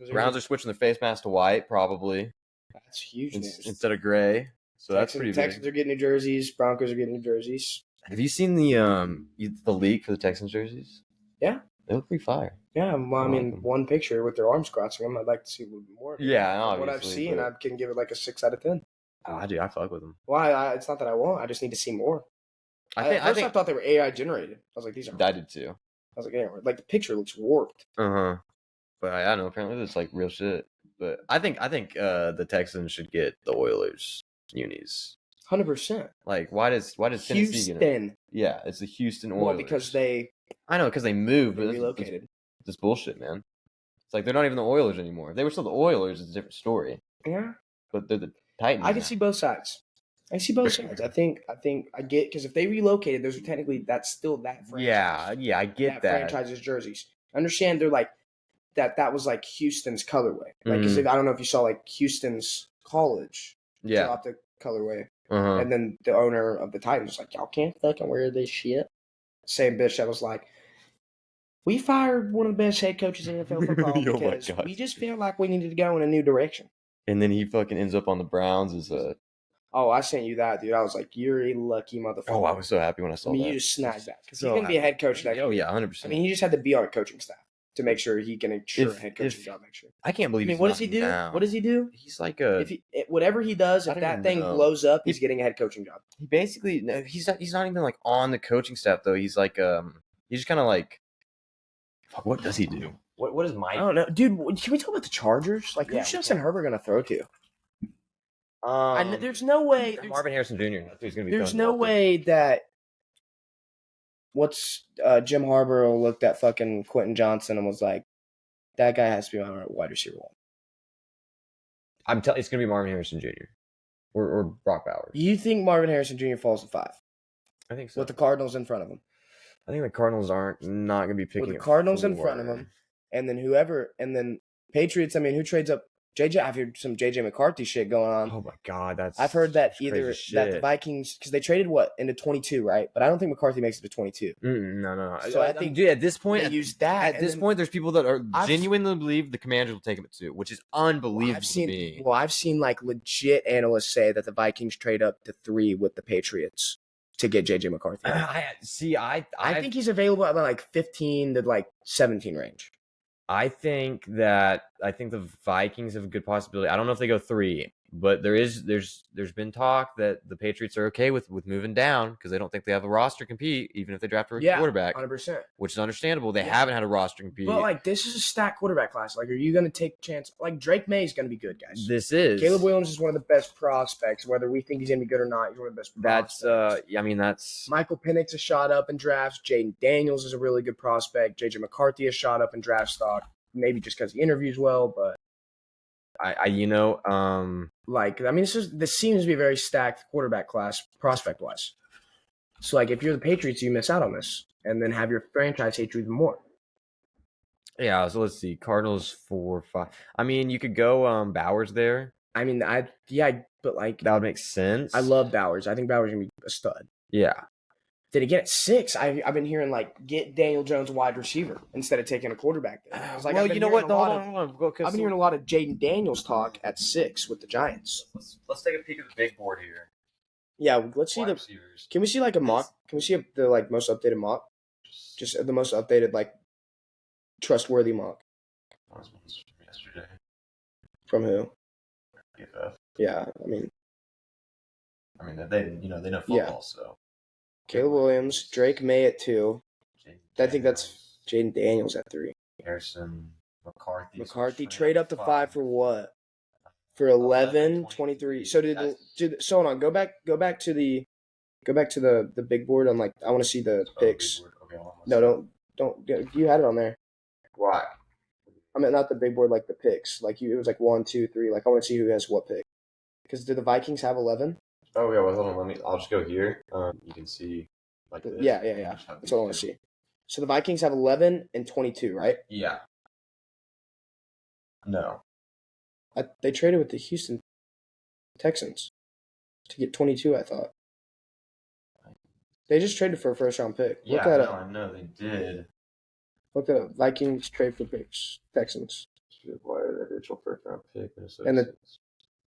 are- Browns are switching their face mask to white, probably That's huge news. instead of gray. So that's pretty Texans big. are getting new jerseys. Broncos are getting new jerseys. Have you seen the leak for the Texans jerseys? Yeah. They look pretty fire. Yeah, well, I I like mean, them. one picture with their arms crossing them. I'd like to see a little bit more. Yeah, From what I've obviously, seen, but- I can give it like a 6 out of 10. Oh, I do. I fuck with them. Why? It's not that I want. I just need to see more. At first I thought they were AI generated. I was like, these are. I did too. I was like, yeah, like the picture looks warped. But I don't know. Apparently, it's like real shit. But I think the Texans should get the Oilers unis. 100%. Like, why does Tennessee get it? Houston. Yeah, it's the Houston Oilers. Well, because they I know because they moved, but relocated. This bullshit, man. It's like they're not even the Oilers anymore. If they were still the Oilers, it's a different story. Yeah. But they're the Titans. I can now. see both sides. I see both sides. I think I get because if they relocated, those are technically that's still that franchise. Yeah, I get that. franchise's jerseys. I understand they're like that was like Houston's colorway. Like 'cause Mhm. I don't know if you saw like Houston's college Yeah. dropped a colorway, Uh-huh. and then the owner of the Titans was like, y'all can't fucking wear this shit. Same bitch that was like, we fired one of the best head coaches in NFL football Oh my because God. we just feel like we needed to go in a new direction. And then he fucking ends up on the Browns as a. Oh, I sent you that, dude. I was like, you're a lucky motherfucker. Oh, I was so happy when I I saw mean, that. you just snagged that because So he's going to be a happy. head coach next Oh year. yeah, 100%. I mean, he just had to be on a coaching staff to make sure he can ensure a If- head coaching if- job next year. I can't I believe. mean, he's what does he not do? now. What does he do? He's like a. If he, whatever he does, I if don't that even thing know. blows up, he's getting a head coaching job. He basically no, he's not even like on the coaching staff though. He's like he's just kind of like. Fuck, what does he do? What is Mike? I don't know, dude. Can we talk about the Chargers? Like, Yeah, who's we Justin Herbert going to throw to? Um, There's no way. Marvin Harrison Jr. That's who he's gonna be. There's throwing no the ball to. way that Jim Harbaugh looked at fucking Quentin Johnson and was like, that guy has to be on our wide receiver one. I'm telling. It's gonna be Marvin Harrison Jr. or Brock Bowers. You think Marvin Harrison Jr. falls to 5 I think so. with the Cardinals in front of him? I think the Cardinals not going to be picking. With the Cardinals in front of him, and then Patriots. I mean, who trades up? I've heard some JJ McCarthy shit going on. Oh my God, I've heard that crazy either shit. that the Vikings, because they traded into 22, right? But I don't think McCarthy makes it to 22. No. So I think dude, at this point, they use that. at this point, there's people that are genuinely believe the Commanders will take him at 2, which is unbelievable to me. Well, I've seen like legit analysts say that the Vikings trade up to 3 with the Patriots to get JJ McCarthy. I think he's available at like 15 to like 17 range. I think the Vikings have a good possibility. I don't know if they go 3, but there's been talk that the Patriots are okay with moving down because they don't think they have a roster to compete, even if they draft a rookie quarterback. 100%. Which is understandable. They haven't had a roster to compete. But like this is a stacked quarterback class. Like, are you going to take a chance? Like Drake May is going to be good, guys. This is Caleb Williams is one of the best prospects. Whether we think he's going to be good or not, he's one of the best prospects. That's Michael Penix is shot up in drafts. Jaden Daniels is a really good prospect. JJ McCarthy is shot up in draft stock. Maybe just because he interviews well, but this seems to be a very stacked quarterback class prospect wise. So like if you're the Patriots, you miss out on this, and then have your franchise hate you even more. Yeah, so let's see. Cardinals 4, 5. I mean, you could go Bowers there. I mean, but like that would make sense. I love Bowers. I think Bowers is gonna be a stud. Yeah. Did he get at 6? I've been hearing like get Daniel Jones wide receiver instead of taking a quarterback there. I was like, well, you know what? Hold on. I've been hearing a lot of Jaden Daniels talk at 6 with the Giants. Let's take a peek at the big board here. Yeah, let's see receivers. Can we see like a mock? Can we see the like most updated mock? Just the most updated like trustworthy mock. That was from yesterday. From who? PFF. Yeah, I mean they know football, so. Caleb Williams, Drake May at 2. I think that's Jaden Daniels at 3. Harrison, McCarthy trade up to 5 for what? For 11, 23. So so hold on. Go back to the big board. I'm like, I want to see the picks. Okay, no, don't. You had it on there. Why? I mean, not the big board, like the picks. Like it was like 1, 2, 3. Like I want to see who has what pick. Because did the Vikings have 11? Oh yeah, well hold on. I'll just go here. You can see like this. Yeah. That's what I want to see. So the Vikings have 11 and 22, right? Yeah. No. They traded with the Houston Texans to get 22. I thought they just traded for a first round pick. Yeah, Look that up. I know they did. Look that up. Vikings trade for picks. Texans. Acquired the original first round pick. And the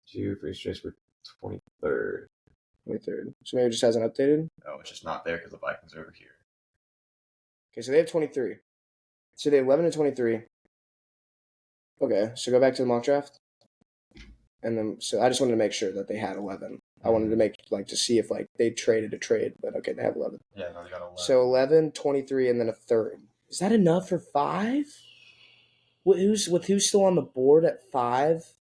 2, 3 straights for 23rd. 23rd. So maybe it just hasn't updated. Oh, it's just not there because the Vikings are over here. Okay, so they have 23. So they have 11 and 23. Okay, so go back to the mock draft. And then, so I just wanted to make sure that they had 11. I wanted to to see if they traded a trade, but okay, they have 11. Yeah, no, they got 11. So 11, 23, and then a third. Is that enough for 5? Who's still on the board at 5?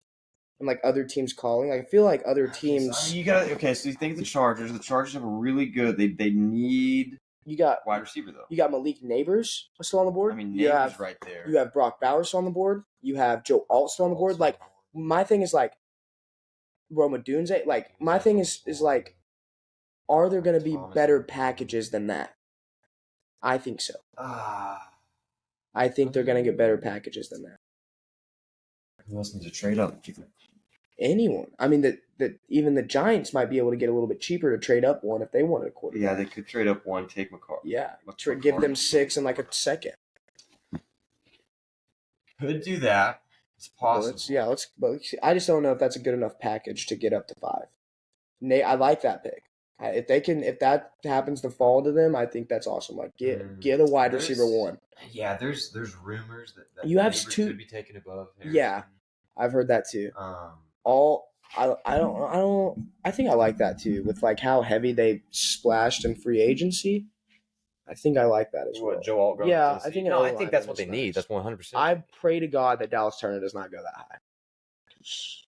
And other teams calling. I feel like other teams. You got okay. So you think the Chargers? The Chargers have a really good. They need. You got wide receiver though. You got Malik Neighbors still on the board. I mean, Neighbors right there. You have Brock Bowers still on the board. You have Joe Alt still on the board. My thing is Roma Dunze. My thing is are there going to be better packages than that? I think so. I think they're going to get better packages than that. Who else needs to trade up? Anyone. I mean, that even the Giants might be able to get a little bit cheaper to trade up one if they wanted a quarterback. Yeah, they could trade up one, take McCarthy. Yeah, give them 6 and a second. Could do that. It's possible. I just don't know if that's a good enough package to get up to 5. I like that pick. If that happens to fall to them, I think that's awesome. Get a wide receiver 1. Yeah, there's rumors that you have Neighbors 2 could be taken above Harrison. Yeah, I've heard that too. I think I like that too with how heavy they splashed in free agency. I think I like that as well. Joe Alt. Yeah, I think. I think that's what they need. That's 100%. I pray to God that Dallas Turner does not go that high.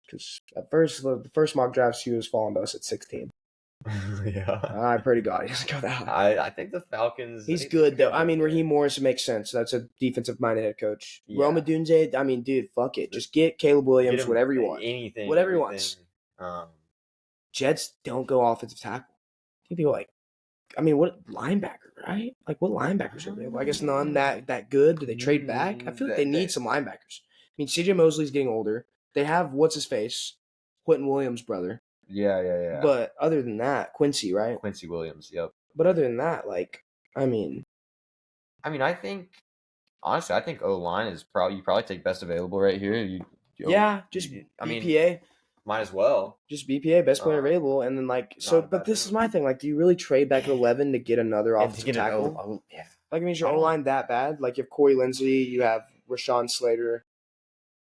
Because at first, the first mock drafts, he was falling to us at 16. Yeah. I pray to God he doesn't go that high. I think the Falcons. He's good though. I mean, Raheem Morris makes sense. That's a defensive-minded head coach. Yeah. Roma Dunze. I mean, dude, fuck it. Just get Caleb Williams. Whatever you want. Anything. Whatever he wants. Jets don't go offensive tackle. I think they go like, I mean, what linebacker, right? Like, what linebackers are available? I guess none that good. Do they trade back? I feel like they need some linebackers. I mean, CJ Mosley's getting older. They have what's his face, Quentin Williams' brother. Yeah. But other than that, Quincy, right? Quincy Williams. Yep. But other than that, like, I mean, I think honestly, I think O line is you probably take best available right here. just I mean, BPA, might as well. just BPA, best player available, and then like so. Not But bad this is move. my thing. Like, do you really trade back at 11 to get another And to offensive get an tackle? yeah. Like, I mean, is your I O don't- line that bad? Like, you have Corey Lindsey, you have Rashawn Slater.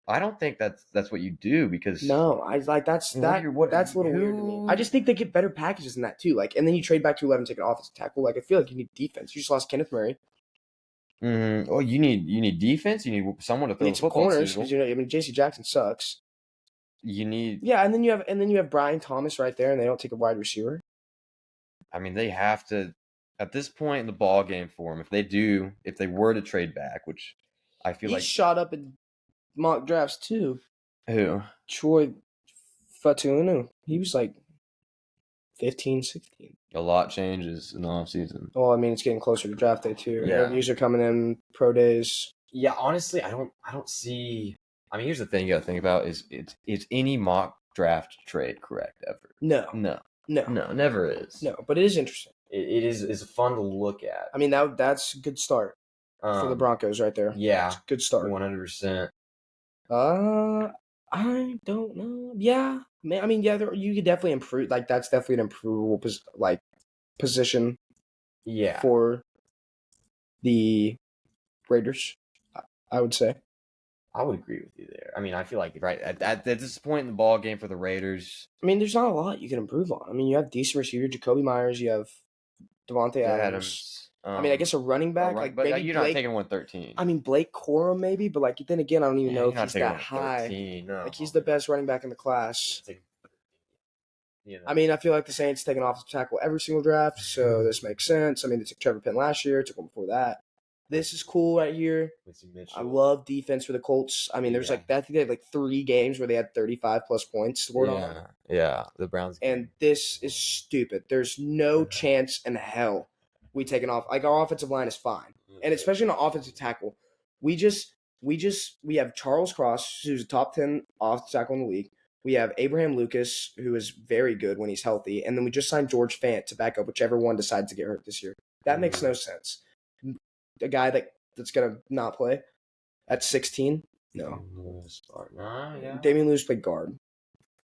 I don't think that's what you do because No, I like that's What that. are you- That's a little weird to me. who- I just think they get better packages than that too. Like, and then you trade back to 11, take an offensive tackle. Like, I feel like you need defense. You just lost Kenneth Murray. Oh, you need defense. You need someone to You throw need the some football corners to. because I mean, J.C. Jackson sucks. You need. Yeah, and then you have Brian Thomas right there, and they don't take a wide receiver. I mean, they have to at this point in the ball game for them. If they were to trade back, which I feel He like shot up in mock drafts too. who Troy Fatunu. He was like 15, 16. a lot changes in the offseason. Well, I mean, it's getting closer to draft day too. Yeah. Interviews are coming in, pro days. Yeah, honestly, I don't see. I mean, here's the thing you got to think about: is any mock draft trade correct ever? No, No, no, never is. no. But it is interesting. It is fun to look at. I mean, that's a good start for the Broncos right there. Yeah, It's a good start. 100%. I don't know. Yeah, man. I mean, yeah, you could definitely improve. Like, that's definitely an improvable position Yeah, for the Raiders. I would say. I would agree with you there. I mean, I feel like right at this point in the ball game for the Raiders, I mean, there's not a lot you can improve on. I mean, you have decent receiver, Jacoby Myers. You have Devontae Adams. I mean, I guess a running back, right, like but maybe you're Blake. not taking 113. I mean, Blake Corum maybe, but like then again, I don't even know if You're not he's taking that high. 113, No. Like, he's the best running back in the class. You know. I mean, I feel like the Saints take an offensive tackle every single draft, so this makes sense. I mean, they took Trevor Penn last year, took one before that. This is cool right here. Quincy Mitchell. I love defense for the Colts. I mean, there's Yeah. I think they had like 3 games where they had 35 plus points scored on. Yeah, the Browns. And this is stupid. There's no chance in hell we take an off. Like, our offensive line is fine, and especially on offensive tackle, we have Charles Cross, who's a top 10 offensive tackle in the league. We have Abraham Lucas, who is very good when he's healthy, and then we just signed George Fant to back up whichever one decides to get hurt this year. That makes no sense. A guy that's gonna not play at 16, no. Yeah. Damian Lewis played guard,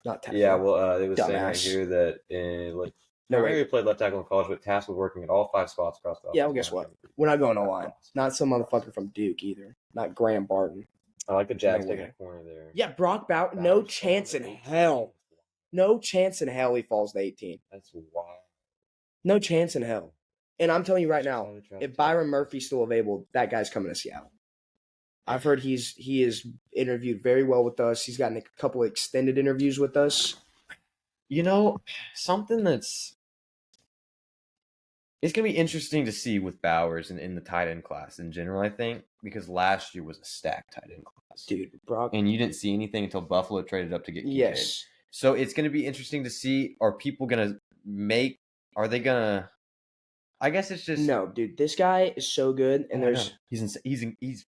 not tackle. Yeah, well, they were saying right Dumbass. here that No maybe way. he played left tackle in college, but tasked with working at all 5 spots across the Yeah, well, offensive guess line. what? We're not going to line. Not some motherfucker from Duke either. Not Graham Barton. I like the Jags No taking way. a corner there. Yeah, Brock Bowers. No chance in hell. No chance in hell he falls to 18. That's wild. No chance in hell. And I'm telling you right now, if Byron Murphy's still available, that guy's coming to Seattle. I've heard he is interviewed very well with us. He's gotten a couple of extended interviews with us. You know, something it's going to be interesting to see with Bowers in the tight end class in general, I think, because last year was a stacked tight end class. Dude, Brock. And you didn't see anything until Buffalo traded up to get Kincaid. Yes. So it's going to be interesting to see, are they going to, I guess it's just. No, dude, this guy is so good, and there's He's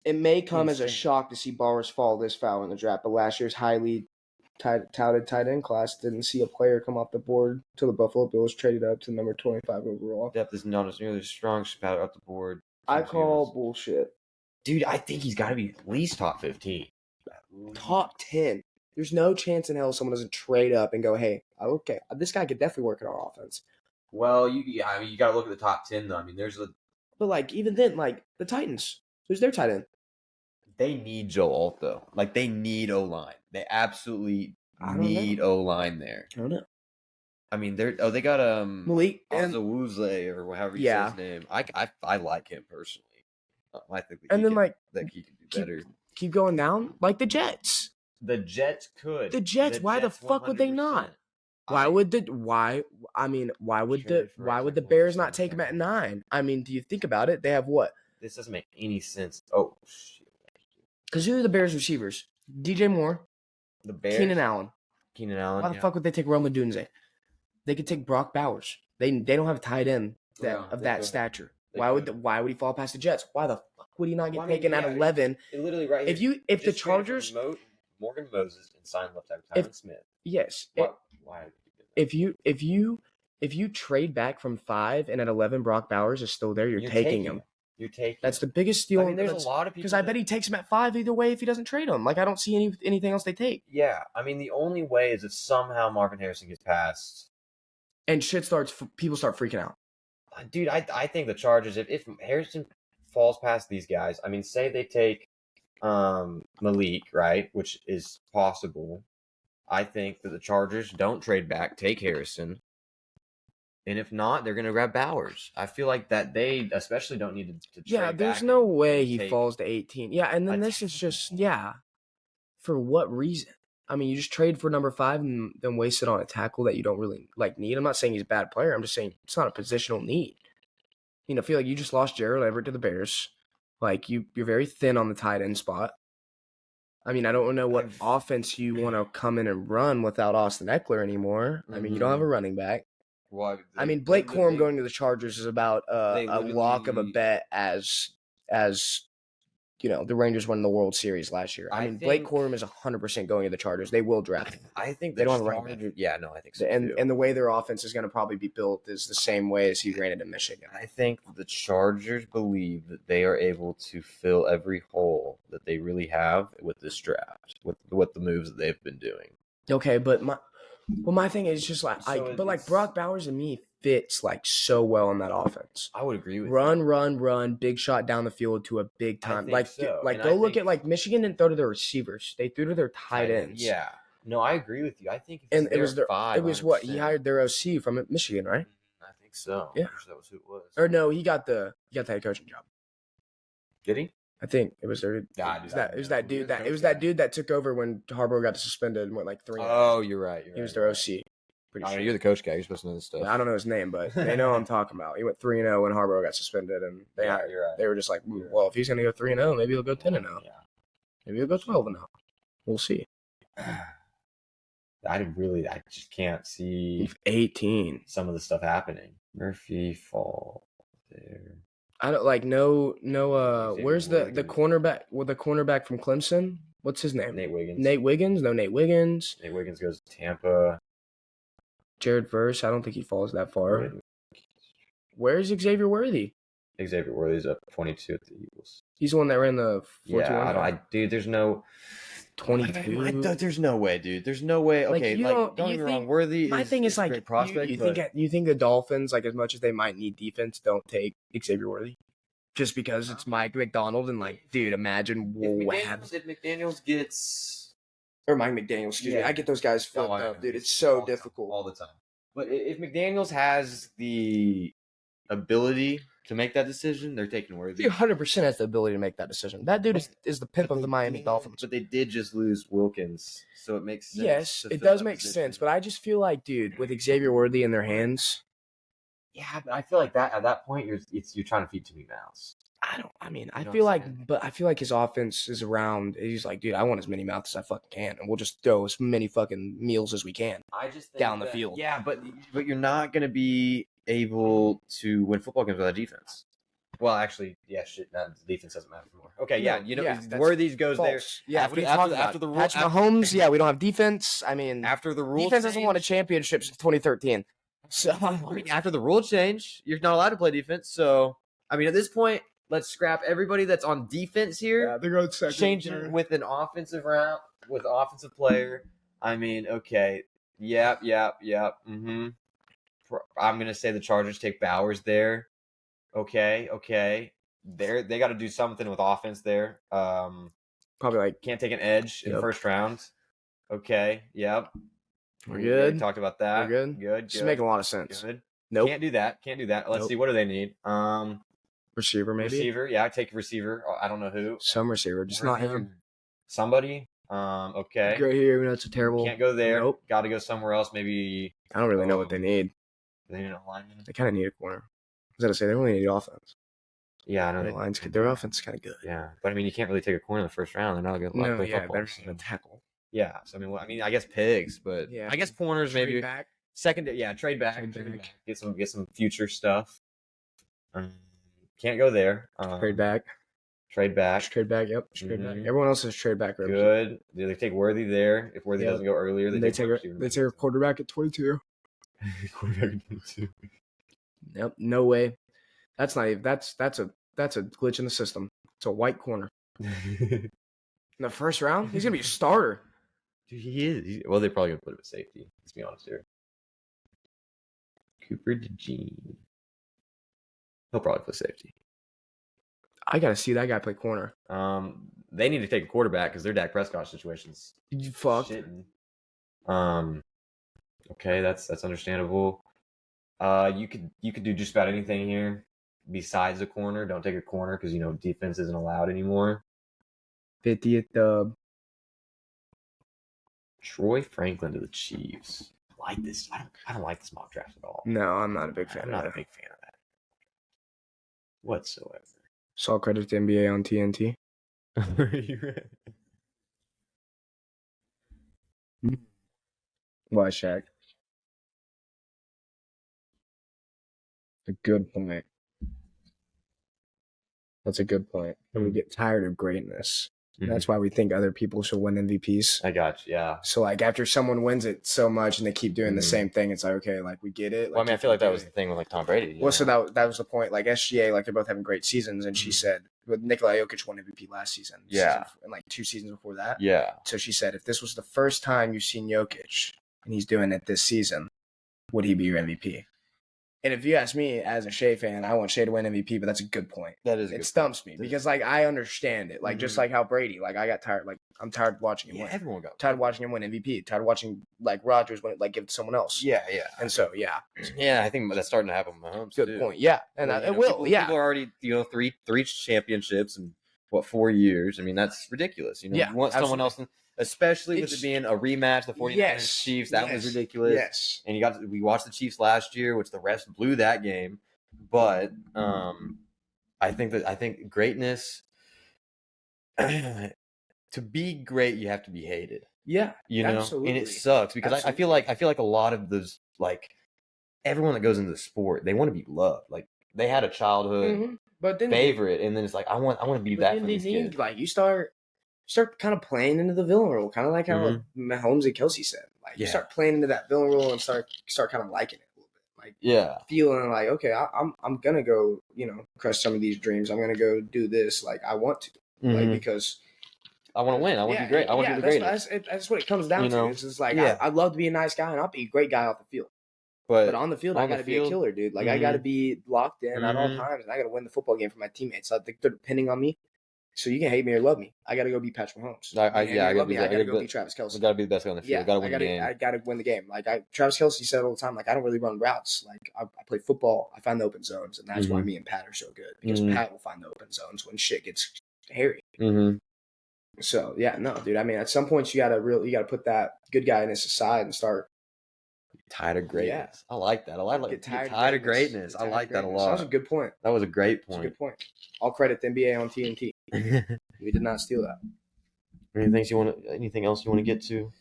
it may come as a insane. shock to see Bowers fall this far in the draft, but last year's highly touted tight end class didn't see a player come off the board till the Buffalo Bills traded up to number 25 overall. depth is not as nearly as strong. Spatter up the board. I call bullshit. Dude, I think he's got to be at least top 15. Top 10. There's no chance in hell someone doesn't trade up and go, hey, okay, this guy could definitely work in our offense. Well, you got to look at the top 10 though. I mean, But like, even then, like the Titans, who's their tight end? they need Joe Alt though. Like they need O line. They absolutely I don't need O line there. I don't know. I mean, they got Malik and Ozawuze or however you Yeah. say his name. I like him personally. I think that and then like he could do better. keep going down, like the Jets. The Jets could. The Jets, why the fuck would they not? Why would the Bears not take him at 9? I mean, do you think about it? They have what? This doesn't make any sense. Oh shit! Because who are the Bears receivers? DJ Moore, The Bears. Keenan Allen. Keenan Allen. Why the fuck would they take Rome Dunze? They could take Brock Bowers. They don't have a tight end Yeah, of they that could. stature. They Why could. why would he fall past the Jets? Why the fuck would he not get Well, I mean, taken at yeah, 11? It literally right If here. if the Just traded for Chargers, Morgan Moses and signed left tackle If- Tyron Smith. yes, Why? if you trade back from 5 and at 11 Brock Bowers is still there, you're taking him. You're taking. That's the biggest steal. I mean, there's a lot of people. because I bet he takes him at 5 either way if he doesn't trade him. Like I don't see anything else they take. Yeah, I mean, the only way is if somehow Marvin Harrison gets past. And people start freaking out. Dude, I think the Chargers, if Harrison falls past these guys, I mean, say they take Malik, right, which is possible. I think that the Chargers don't trade back, take Harrison. And if not, they're going to grab Bowers. I feel like that they especially don't need to trade Yeah, there's back no and way he take- falls to 18. Yeah, and then a this is tackle. just for what reason? I mean, you just trade for number 5 and then waste it on a tackle that you don't really need. I'm not saying he's a bad player. I'm just saying it's not a positional need. You know, I feel like you just lost Gerald Everett to the Bears. Like you're very thin on the tight end spot. I mean, I don't know what offense you want to come in and run without Austin Eckler anymore. I mean, you don't have a running back. Well, I mean, Blake Corum going to the Chargers is about they a lock of a literally- bet as the Rangers won the World Series last year. I I mean, Blake think- Corum is 100% going to the Chargers. They will draft him. I think They the don't have a running Chargers. Yeah, no, I think so. And too. the way their offense is going to probably be built is the same way as he ran it in Michigan. I think the Chargers believe that they are able to fill every hole that they really have with this draft, with the moves that they've been doing. Okay, but my thing is just like So but like it's- Brock Bowers and me fits like so well in that offense. I would agree with Run, big shot down the field to a big time. think Like so, like and go I look think- at like Michigan didn't throw to their receivers. They threw to their tight ends. Yeah, no, I agree with you. I think if And he's it there was at their 5, it was what he 100%. hired their OC from Michigan, right? I think so. Yeah. I'm pretty sure that was who it was. Or no, he got the head coaching job. Did he? I think it was their. Nah, it was dude, that I it was don't that know. dude He that was it was coach that dude that took over when Harbaugh got suspended and went like 3. Oh, you're right. He was their OC. Pretty I sure. mean, you're the coach guy. You're supposed to know this stuff. I don't know his name, but they know what I'm talking about. He went 3-0 when Harbaugh got suspended, and they Yeah, hired. you're right. They were just like, well, if he's gonna go 3-0, maybe he'll go 10-0. Yeah. Maybe he'll go 12-0. We'll see. I just can't see 18. some of the stuff happening. Murphy fall there. I don't like no. Xavier Where's the Wiggins. cornerback? Well, the cornerback from Clemson. What's his name? Nate Wiggins. Nate Wiggins. No, Nate Wiggins. Nate Wiggins goes to Tampa. Jared Verse. I don't think he falls that far. Where's Xavier Worthy? Xavier Worthy's up 22 at the Eagles. He's the one that ran the 4-2-1. Yeah, dude, there's no 22. There's no way, dude. There's no way. Like, Okay, you like, don't- don't you get me think- wrong. Worthy My is thing is a like great prospect. you but think the Dolphins, like as much as they might need defense, don't take Xavier Worthy just because it's Mike McDonald and like, dude, imagine if McDaniels gets or Mike McDaniel. Excuse me, Yeah. I get those guys flipped up, dude. It's so difficult. all the time. But if McDaniels has the ability to make that decision, they're taking Worthy. He 100% has the ability to make that decision. That dude is the pimp of the Miami Dolphins. But they did just lose Wilkins, so it makes sense. Yes, to it fill does that make position. sense, but I just feel like, dude, with Xavier Worthy in their hands, Yeah, but I feel like that at that point you're trying to feed too many mouths. I You know feel what I'm like, saying? but I feel like his offense is around. He's like, dude, I want as many mouths as I fucking can, and we'll just throw as many fucking meals as we can. I just think Down the field. Yeah, but you're not going to be able to win football games without defense. Well, actually, yeah, shit. The defense doesn't matter anymore. Okay, yeah, No, you know, yeah, that's Worthy's goes there False. Yeah, after- what are you after- talking after about? the rule- Patrick after- Mahomes. Yeah, we don't have defense. I mean, after the rule. defense hasn't won a change- championship since 2013. So I mean, after the rule change, you're not allowed to play defense. So, I mean, at this point, let's scrap everybody that's on defense here. they're going second. Changing with an offensive route with offensive player. I mean, okay, yep. Mm-hmm. I'm gonna say the Chargers take Bowers there. Okay. They got to do something with offense there. Probably like Can't take an edge in the Yep. first round. Okay, yep. We're We good. already talked about that. We're good. Good. Just making a lot of sense. Good. Nope. Can't do that. Let's Nope. see. What do they need? Receiver maybe. Receiver. Yeah, I take receiver. I don't know who. Some receiver, just not him. Somebody. Okay. Go here. You know, it's a terrible. Can't go there. Nope. Got to go somewhere else. Maybe I don't really know what they need. they need an alignment. They kind of need a corner. I was gonna say they only need offense. Yeah, I know. Their lines, their offense is kind of good. Yeah, but I mean, you can't really take a corner in the first round. They're not going to No, play yeah, football. better so- than a tackle. Yeah, so I mean, I guess pigs, but Yeah. I guess corners maybe. Back. Secondary, yeah, trade back. Trade back. Get some future stuff. Can't go there. Trade back. Trade back. Trade back. Yep. Trade back. Mhm. Everyone else is trade back. Good. Do they take Worthy there? If Worthy Yep. doesn't go earlier, They take a quarterback at 22. quarterback at 22. Yep. No way. That's not even. That's a glitch in the system. It's a white corner in the first round. He's gonna be a starter. Dude, he is. Well, they're probably gonna put him at safety. Let's be honest here. Cooper DeJean. He'll probably play safety. I gotta see that guy play corner. They need to take a quarterback because their Dak Prescott situation's You fucked. shitting. Okay, that's understandable. You could do just about anything here besides a corner. Don't take a corner because defense isn't allowed anymore. 50th dub. Troy Franklin to the Chiefs. I like this. I don't like this mock draft at all. No, I'm not a big fan. I'm not a big fan of that whatsoever. Saw credit to NBA on TNT. Why, Shaq? A good point. That's a good point. And we get tired of greatness. That's why we think other people should win MVPs. I got you. Yeah. So, like, after someone wins it so much and they keep doing the same thing, it's like, okay, like, we get it. Well, I mean, I feel like that was the thing with, like, Tom Brady. Well, so that was the point. Like, SGA, like, they're both having great seasons. And she said, with Nikola Jokic won MVP last season. Yeah. And, like, 2 seasons before that. Yeah. So she said, if this was the first time you've seen Jokic and he's doing it this season, would he be your MVP? And if you ask me as a Shea fan, I want Shea to win MVP, but that's a good point. That is. It stumps me because, like, I understand it. Like, just like how Brady, like, I got tired. Like, I'm tired of watching him win. Everyone got Tired of watching him win MVP. Tired of watching, like, Rodgers win it, like, give it to someone else. Yeah. And so, yeah. Yeah, I think that's starting to happen with Mahomes. Good too. point. Yeah. And Well, it will. People, Yeah. People are already, three championships in 4 years. I mean, that's ridiculous. Yeah, you want someone else, especially with It's- it being a rematch, the 49ers Yes. Chiefs. That was Yes. ridiculous. Yes. And we watched the Chiefs last year, which the refs blew that game. But I think greatness. To be great, you have to be hated. Yeah. And it sucks because I feel like a lot of those, like, everyone that goes into the sport, they want to be loved. Like, they had a childhood Mhm. But then favorite, and then it's like I want to be but that then for they these need, kids. like, you start kind of playing into the villain role, kind of like how Mahomes and Kelsey said. Like, you Yeah. start playing into that villain role and start kind of liking it a little bit. Like, Yeah, feeling like, okay, I'm gonna go, crush some of these dreams. I'm gonna go do this. Like, I want to, like, because I want to win. I want to be great. I want to be the greatest. That's what it comes down to. It's just like, I'd love to be a nice guy and I'll be a great guy off the field. But on the field, I got to be a killer, dude. Like, I got to be locked in at all times, and I got to win the football game for my teammates. Like, they're depending on me. So you can hate me or love me. I got to go beat Patrick Mahomes. I got to go beat Travis Kelce. got to be the best guy on the field. Got to win the game. I got to win the game. Like, Travis Kelce said all the time, like, I don't really run routes. Like, I play football. I find the open zones, and that's why me and Pat are so good, because Pat will find the open zones when shit gets hairy. So yeah, no, dude. I mean, at some point you gotta put that good guyness aside and start. Tired of greatness. I like that. I like Get tired of greatness. I like that a lot. That was a good point. That was a great That's a point. good point. All credit to NBA on TNT. We did not steal that. Anything else you want to get to?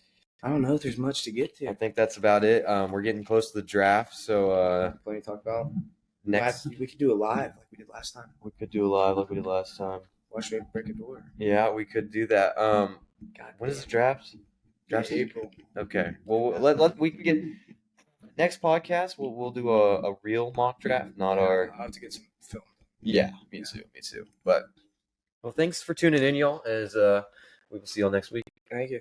I don't know if there's much to get I to. think that's about it. We're getting close to the draft, so Plenty to talk about. next We could do it live like we did last time. we could do a live like we did last time. Watch me break a door. Yeah, we could do that. God, When is the draft? Draft April. Okay. Well, we can get next podcast. We'll do a real mock draft, not our. I'll have to get some film. Yeah, me too. But well, thanks for tuning in, y'all. As we will see y'all next week. Thank you.